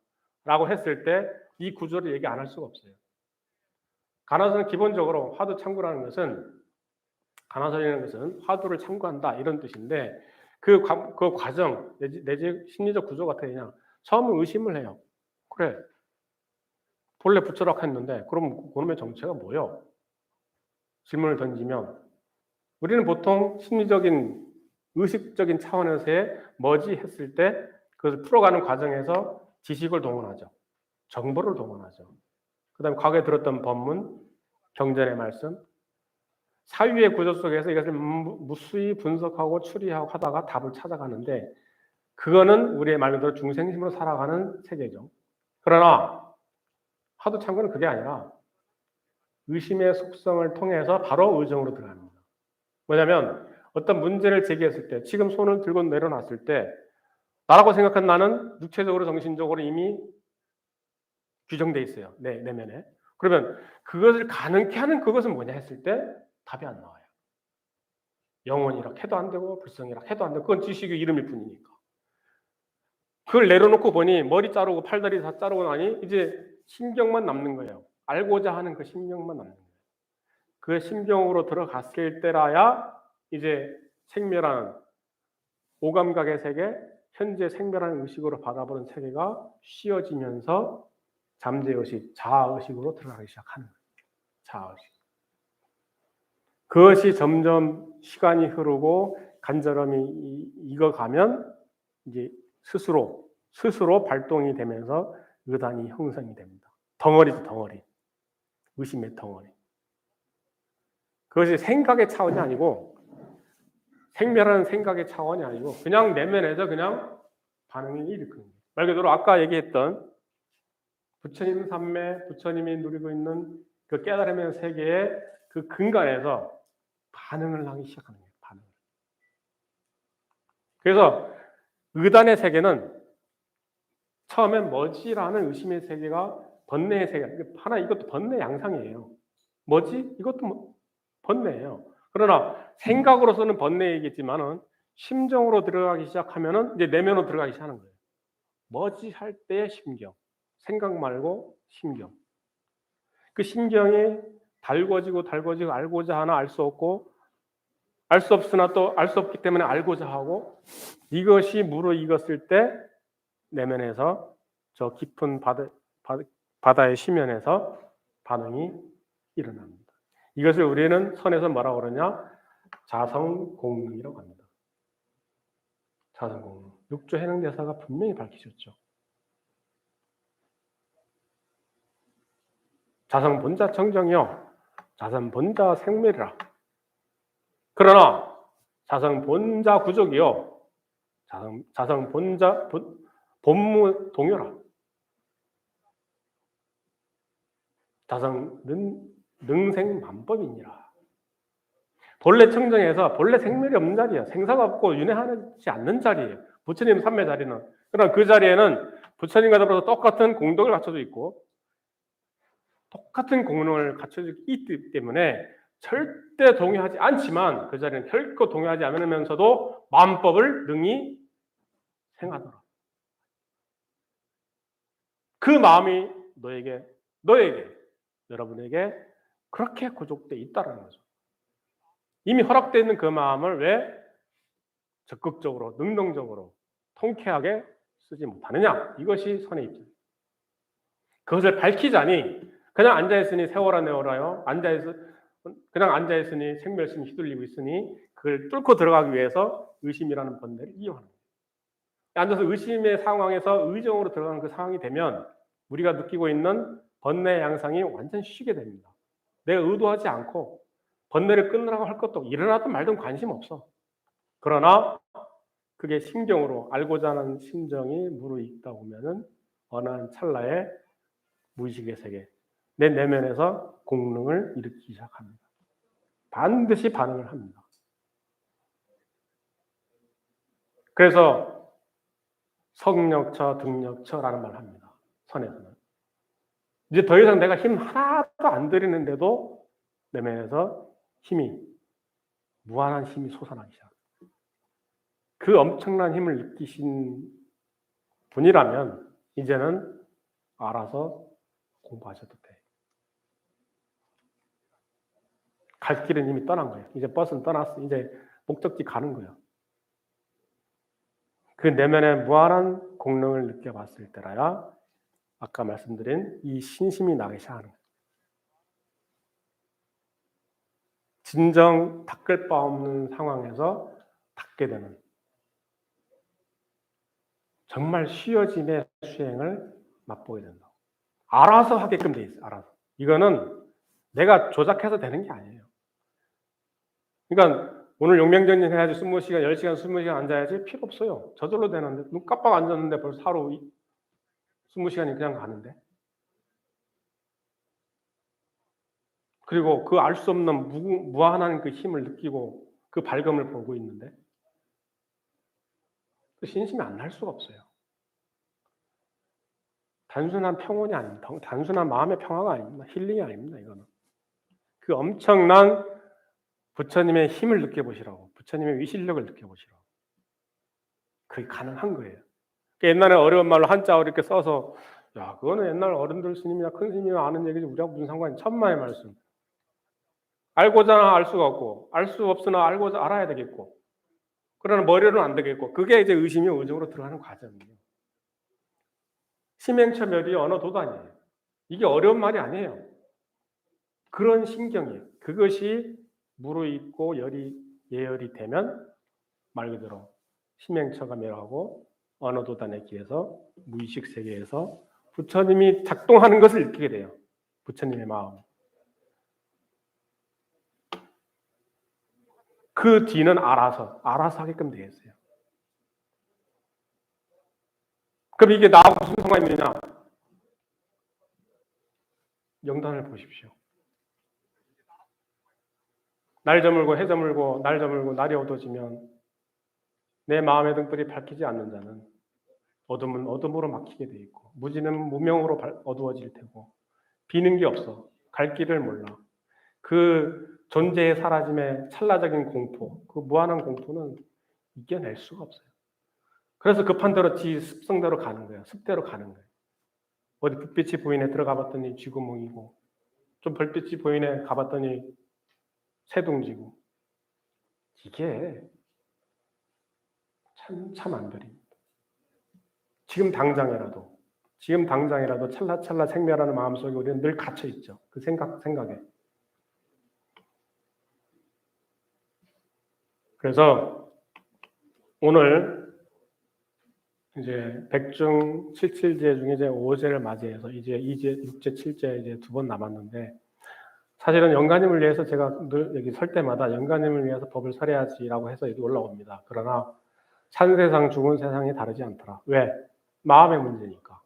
라고 했을 때 이 구조를 얘기 안 할 수가 없어요. 가나선은 기본적으로 화두 참고라는 것은, 가나선이라는 것은 화두를 참고한다 이런 뜻인데, 그 과정 내지 심리적 구조가 어떻게 되냐? 처음은 의심을 해요. 그래, 본래 부처라고 했는데 그럼 그놈의 정체가 뭐요? 질문을 던지면 우리는 보통 심리적인 의식적인 차원에서의 뭐지 했을 때 그것을 풀어가는 과정에서 지식을 동원하죠. 정보를 동원하죠. 그 다음에 과거에 들었던 법문, 경전의 말씀, 사유의 구조 속에서 이것을 무수히 분석하고 추리하고 하다가 답을 찾아가는데, 그거는 우리의 말 그대로 중생심으로 살아가는 세계죠. 그러나 화두 참고는 그게 아니라 의심의 속성을 통해서 바로 의정으로 들어갑니다. 뭐냐면 어떤 문제를 제기했을 때, 지금 손을 들고 내려놨을 때 나라고 생각한 나는 육체적으로 정신적으로 이미 규정돼 있어요. 내면에. 그러면 그것을 가능케 하는 그것은 뭐냐 했을 때 답이 안 나와요. 영혼이라 해도 안 되고 불성이라 해도 안 되고, 그건 지식의 이름일 뿐이니까. 그걸 내려놓고 보니 머리 자르고 팔다리 다 자르고 나니 이제 심경만 남는 거예요. 알고자 하는 그 심경만 남는 거예요. 그 심경으로 들어갔을 때라야 이제 생멸하는 오감각의 세계, 현재 생멸하는 의식으로 바라보는 세계가 쉬어지면서 잠재의식, 자아의식으로 들어가기 시작하는 거예요. 자아의식. 그것이 점점 시간이 흐르고 간절함이 익어가면 이제 스스로 발동이 되면서 의단이 형성이 됩니다. 덩어리죠, 덩어리. 의심의 덩어리. 그것이 생각의 차원이 아니고, 생멸하는 생각의 차원이 아니고 그냥 내면에서 그냥 반응이 일으키는 거예요. 말 그대로 아까 얘기했던 부처님 삼매, 부처님이 누리고 있는 그 깨달음의 세계의 그 근간에서 반응을 하기 시작하는 거예요. 반응을. 그래서 의단의 세계는 처음엔 뭐지라는 의심의 세계가 번뇌의 세계, 하나 이것도 번뇌 양상이에요. 뭐지? 이것도 번뇌예요. 그러나 생각으로서는 번뇌이겠지만은 심정으로 들어가기 시작하면은 이제 내면으로 들어가기 시작하는 거예요. 뭐지 할 때의 심경. 생각 말고 심경. 그 심경이 달궈지고 알고자 하나 알 수 없고, 알 수 없으나 또 알 수 없기 때문에 알고자 하고, 이것이 무르익었을 때 내면에서 저 깊은 바다의 심연에서 반응이 일어납니다. 이것을 우리는 선에서 뭐라고 그러냐? 자성공명이라고 합니다. 자성공명. 육조 해능대사가 분명히 밝히셨죠. 자성본자 청정이요, 자성본자 생멸이라. 그러나 자성본자 구족이요, 자성본자 본무 동요라. 다성 능생만법이니라. 본래 청정에서 본래 생멸이 없는 자리예요. 생사가 없고 윤회하지 않는 자리예요. 부처님 삼매 자리는. 그러나 그 자리에는 부처님과 더불어서 똑같은 공덕을 갖춰져 있고 똑같은 공능을 갖춰져 있기 때문에 절대 동의하지 않지만 그 자리는 결코 동의하지 않으면서도 만법을 능히 행하더라. 그 마음이 너에게, 여러분에게 그렇게 구족되어 있다는 거죠. 이미 허락되어 있는 그 마음을 왜 적극적으로, 능동적으로, 통쾌하게 쓰지 못하느냐? 이것이 선의 입장. 그것을 밝히자니 그냥 앉아있으니 세워라 내워라요. 그냥 앉아있으니 생멸심이 휘둘리고 있으니 그걸 뚫고 들어가기 위해서 의심이라는 번뇌를 이용하는 거예요. 앉아서 의심의 상황에서 의정으로 들어가는 그 상황이 되면 우리가 느끼고 있는 번뇌의 양상이 완전 쉬게 됩니다. 내가 의도하지 않고 번뇌를 끊으라고 할 것도 일어나든 말든 관심 없어. 그러나 그게 심경으로 알고자 하는 심정이 무르익다 보면은 어느 한 찰나에 무의식의 세계, 내 내면에서 공능을 일으키기 시작합니다. 반드시 반응을 합니다. 그래서 성력처, 등력처라는 말을 합니다. 선에서는. 이제 더 이상 내가 힘 하나도 안 들이는데도 내면에서 힘이, 무한한 힘이 솟아나기 시작합니다. 그 엄청난 힘을 느끼신 분이라면 이제는 알아서 공부하셔도 돼. 갈 길은 이미 떠난 거예요. 이제 버스는 떠났어. 이제 목적지 가는 거예요. 그 내면의 무한한 공능을 느껴봤을 때라야 아까 말씀드린 이 신심이 나기 시작하는 거예요. 진정 닦을 바 없는 상황에서 닦게 되는 정말 쉬어짐의 수행을 맛보게 된다. 알아서 하게끔 돼 있어요. 알아서. 이거는 내가 조작해서 되는 게 아니에요. 그러니까 오늘 용맹전진 해야지 20시간, 10시간, 20시간 앉아야지 필요 없어요. 저절로 되는데 눈 깜빡 앉았는데 벌써 하루 20시간이 그냥 가는데. 그리고 그 알 수 없는 무한한 그 힘을 느끼고 그 밝음을 보고 있는데 그 신심이 안 날 수가 없어요. 단순한 평온이 아닙니다. 단순한 마음의 평화가 아닙니다. 힐링이 아닙니다. 이거는. 그 엄청난 부처님의 힘을 느껴보시라고. 부처님의 위실력을 느껴보시라고. 그게 가능한 거예요. 옛날에 어려운 말로 한자어 이렇게 써서 야 그거는 옛날 어른들 스님이나 큰 스님이나 아는 얘기지 우리하고 무슨 상관이 천만의 말씀. 알고자 알 수가 없고 알 수 없으나 알고자 알아야 되겠고 그러나 머리로는 안 되겠고 그게 이제 의심이 의정으로 들어가는 과정이에요. 심행처멸이 언어 도단이에요. 이게 어려운 말이 아니에요. 그런 신경이에요. 그것이 무르익고 예열이 되면 말 그대로 심행처가 멸하고 언어 도단의 길에서 무의식 세계에서 부처님이 작동하는 것을 느끼게 돼요. 부처님의 마음. 그 뒤는 알아서 하게끔 되어 있어요. 그럼 이게 나하고 무슨 상관이 있느냐? 영단을 보십시오. 날 저물고 해 저물고 날 저물고 날이 어두워지면 내 마음의 등불이 밝히지 않는 자는 어둠은 어둠으로 막히게 돼 있고 무지는 무명으로 어두워질 테고 비는 게 없어. 갈 길을 몰라. 그 존재의 사라짐의 찰나적인 공포, 그 무한한 공포는 이겨낼 수가 없어요. 그래서 급한 대로 지 습성대로 가는 거예요. 습대로 가는 거예요. 어디 불빛이 보이네 들어가 봤더니 쥐구멍이고 좀 별빛이 보이네 가봤더니 새둥지고 이게 참 안 되립니다. 지금 당장이라도 찰나찰나 생멸하는 마음속에 우리는 늘 갇혀 있죠. 그 생각에. 그래서 오늘 이제 백중 77제 중에 이제 5제를 맞이해서 이제 2제, 6제, 7제 이제 2번 남았는데 사실은 영가님을 위해서 제가 늘 여기 설 때마다 영가님을 위해서 법을 설해야지라고 해서 여기 올라옵니다. 그러나 산 세상, 죽은 세상이 다르지 않더라. 왜? 마음의 문제니까.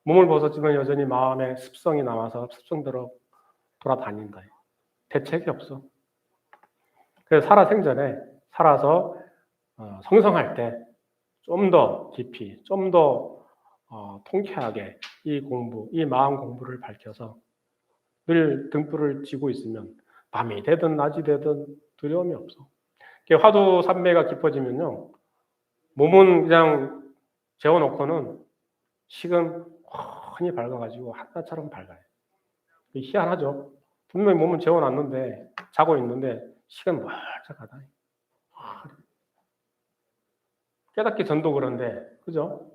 몸을 벗어지면 여전히 마음에 습성이 남아서 습성대로 돌아다닌다. 대책이 없어. 그래서 살아생전에 살아서 성성할 때 좀 더 깊이, 좀 더 통쾌하게 이 공부, 이 마음 공부를 밝혀서 늘 등불을 쥐고 있으면 밤이 되든 낮이 되든 두려움이 없어. 화두 삼매가 깊어지면요, 몸은 그냥 재워놓고는 식은 환히 밝아가지고 한낮처럼 밝아요. 희한하죠. 분명히 몸은 재워놨는데 자고 있는데 식은 멀쩡하다. 깨닫기 전도 그런데, 그죠?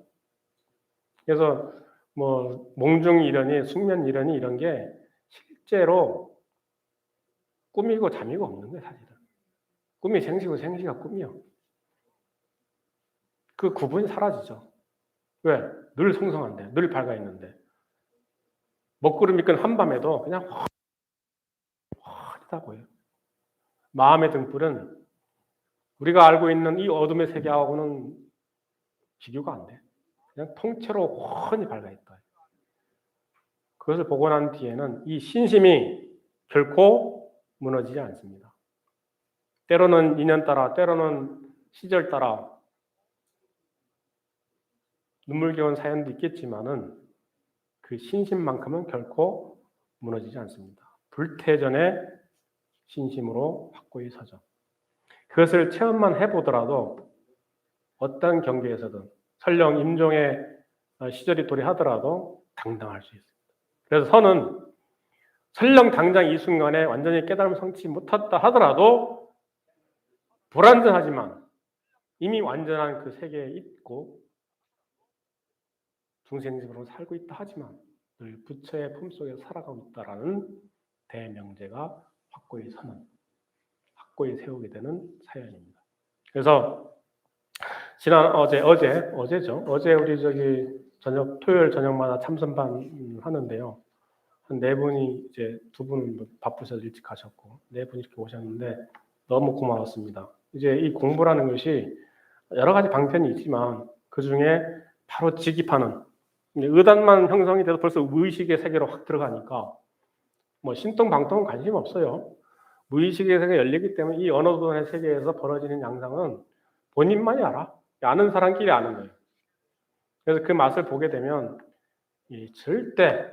그래서 뭐 몽중 이련이 숙면 이련이 이런 게 실제로 꿈이고 잠이고 없는 거예요, 사실은. 꿈이 생시고 생시가 꿈이요. 그 구분이 사라지죠. 왜? 늘 성성한데, 늘 밝아 있는데. 먹구름이 끈 한밤에도 그냥 환하다 보여요. 마음의 등불은 우리가 알고 있는 이 어둠의 세계하고는 비교가 안 돼. 그냥 통째로 훤히 밝아 있다. 그것을 보고 난 뒤에는 이 신심이 결코 무너지지 않습니다. 때로는 인연 따라, 때로는 시절 따라 눈물겨운 사연도 있겠지만은 그 신심만큼은 결코 무너지지 않습니다. 불태전에 신심으로 확고히 서죠. 그것을 체험만 해보더라도 어떤 경계에서든 설령 임종의 시절이 도래하더라도 당당할 수 있습니다. 그래서 선은 설령 당장 이 순간에 완전히 깨달음을 성취 못했다 하더라도 불완전하지만 이미 완전한 그 세계에 있고 중생집으로 살고 있다 하지만 늘 부처의 품속에 살아가고 있다라는 대명제가 확고히 서는, 확고히 세우게 되는 사연입니다. 그래서 어제죠. 어제 우리 저녁 토요일 저녁마다 참선반 하는데요. 한 4분이 이제 2분은 바쁘셔서 일찍 가셨고 4분 이렇게 오셨는데 너무 고마웠습니다. 이제 이 공부라는 것이 여러 가지 방편이 있지만 그 중에 바로 직입하는 의단만 형성이 돼서 벌써 무의식의 세계로 확 들어가니까 뭐 신통방통은 관심 없어요. 무의식의 세계가 열리기 때문에 이 언어도의 세계에서 벌어지는 양상은 본인만이 알아. 아는 사람끼리 아는 거예요. 그래서 그 맛을 보게 되면 절대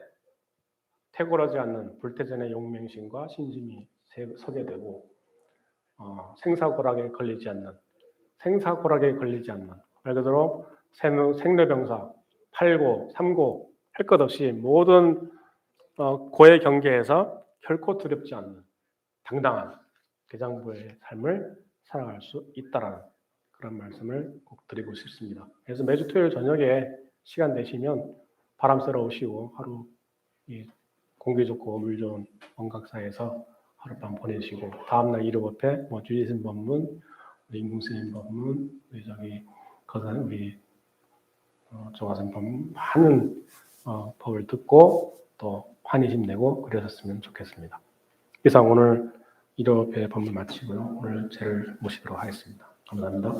태고하지 않는 불태전의 용맹심과 신심이 서게 되고 생사고락에 걸리지 않는 말 그대로 생로병사, 팔고, 삼고 할 것 없이 모든 고의 경계에서 결코 두렵지 않는 당당한 대장부의 삶을 살아갈 수 있다라는 그런 말씀을 꼭 드리고 싶습니다. 그래서 매주 토요일 저녁에 시간 내시면 바람 쐬러 오시고 하루 공기 좋고 물 좋은 원각사에서 하룻밤 보내시고 다음날 일요법회 주지신 법문, 임궁스님 법문, 우리 정화선 법문 많은 법을 듣고 또 환희심 내고 그러셨으면 좋겠습니다. 이상 오늘 일요법회 법문 마치고요. 오늘 제를 모시도록 하겠습니다. 감사합니다.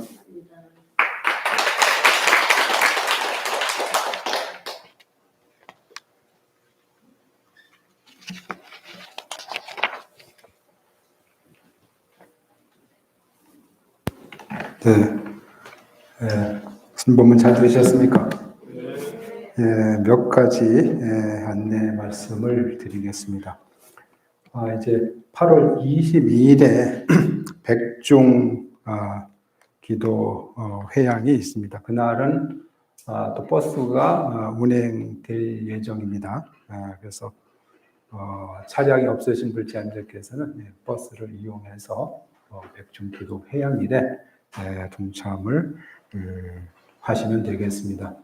네, 법문 잘 들으셨습니까? 몇 가지 안내 말씀을 드리겠습니다. 이제 8월 22일에 백중 기도 회양이 있습니다. 그날은 또 버스가 운행될 예정입니다. 그래서 차량이 없으신 불자님들께서는 버스를 이용해서 백중 기도 회양일에 동참을 하시면 되겠습니다.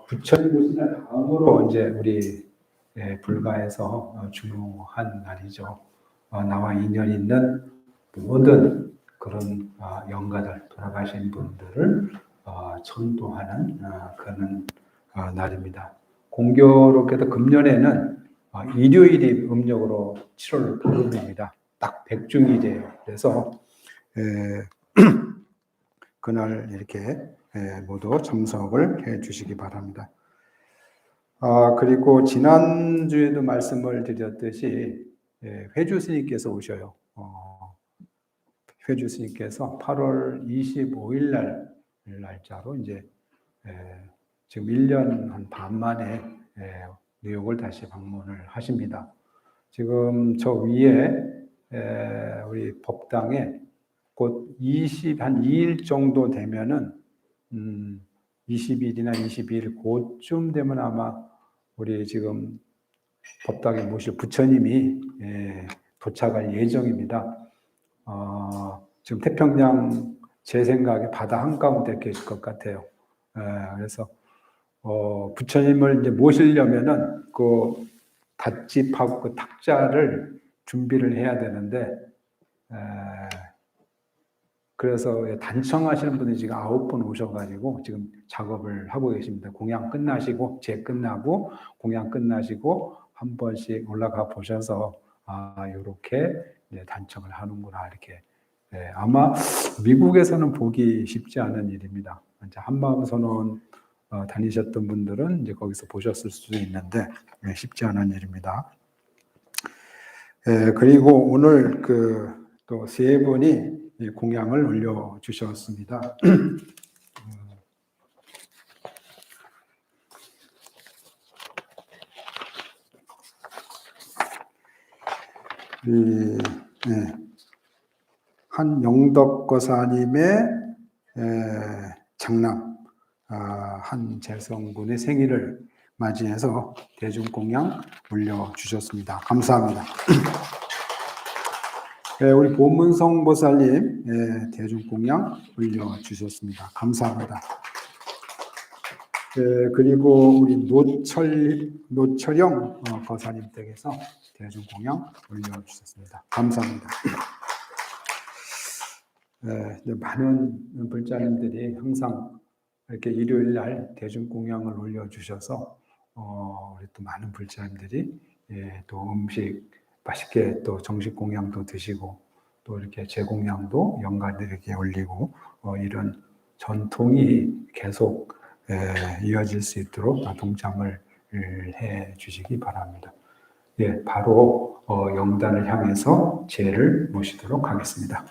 부처님 다음으로 이제 우리 불가에서 중요한 날이죠. 나와 인연 있는 모든 그런 영가들, 돌아가신 분들을 전도하는 그런 날입니다. 공교롭게도 금년에는 일요일이 음력으로 7월 보름입니다. 딱 백중일이에요. 그래서 그날 이렇게 모두 참석을 해 주시기 바랍니다. 그리고 지난주에도 말씀을 드렸듯이 회주 스님께서 오셔요. 회주 스님께서 8월 25일 날 날짜로 이제 지금 1년 한 반 만에 뉴욕을 다시 방문을 하십니다. 지금 저 위에 우리 법당에 곧 한 2일 정도 되면은 20일이나 22일 그쯤 되면 아마 우리 지금 법당에 모실 부처님이 도착할 예정입니다. 지금 태평양 제 생각에 바다 한가운데 계실 것 같아요. 그래서 부처님을 이제 모시려면은 그 닷집하고 그 탁자를 준비를 해야 되는데 그래서 단청하시는 분이 지금 9분 오셔가지고 지금 작업을 하고 계십니다. 공양 끝나시고 제 끝나고 공양 끝나시고 한 번씩 올라가 보셔서 이렇게 단청을 하는구나 이렇게. 아마 미국에서는 보기 쉽지 않은 일입니다. 이제 한마음 선언 다니셨던 분들은 이제 거기서 보셨을 수도 있는데 쉽지 않은 일입니다. 그리고 오늘 또 세 분이 공양을 올려 주셨습니다. 한영덕 거사님의 장남 한재성 군의 생일을 맞이해서 대중공양 올려주셨습니다. 감사합니다. 우리 보문성 보살님 대중공양 올려주셨습니다. 감사합니다. 그리고 우리 노철영 거사님 댁에서 대중공양 올려주셨습니다. 감사합니다. 많은 불자님들이 항상 이렇게 일요일 날 대중공양을 올려주셔서 우리 또 많은 불자님들이 또 음식 맛있게 또 정식 공양도 드시고 또 이렇게 제공양도 연가들에게 올리고 이런 전통이 계속 이어질 수 있도록 동참을 해 주시기 바랍니다. 바로 영단을 향해서 제를 모시도록 하겠습니다.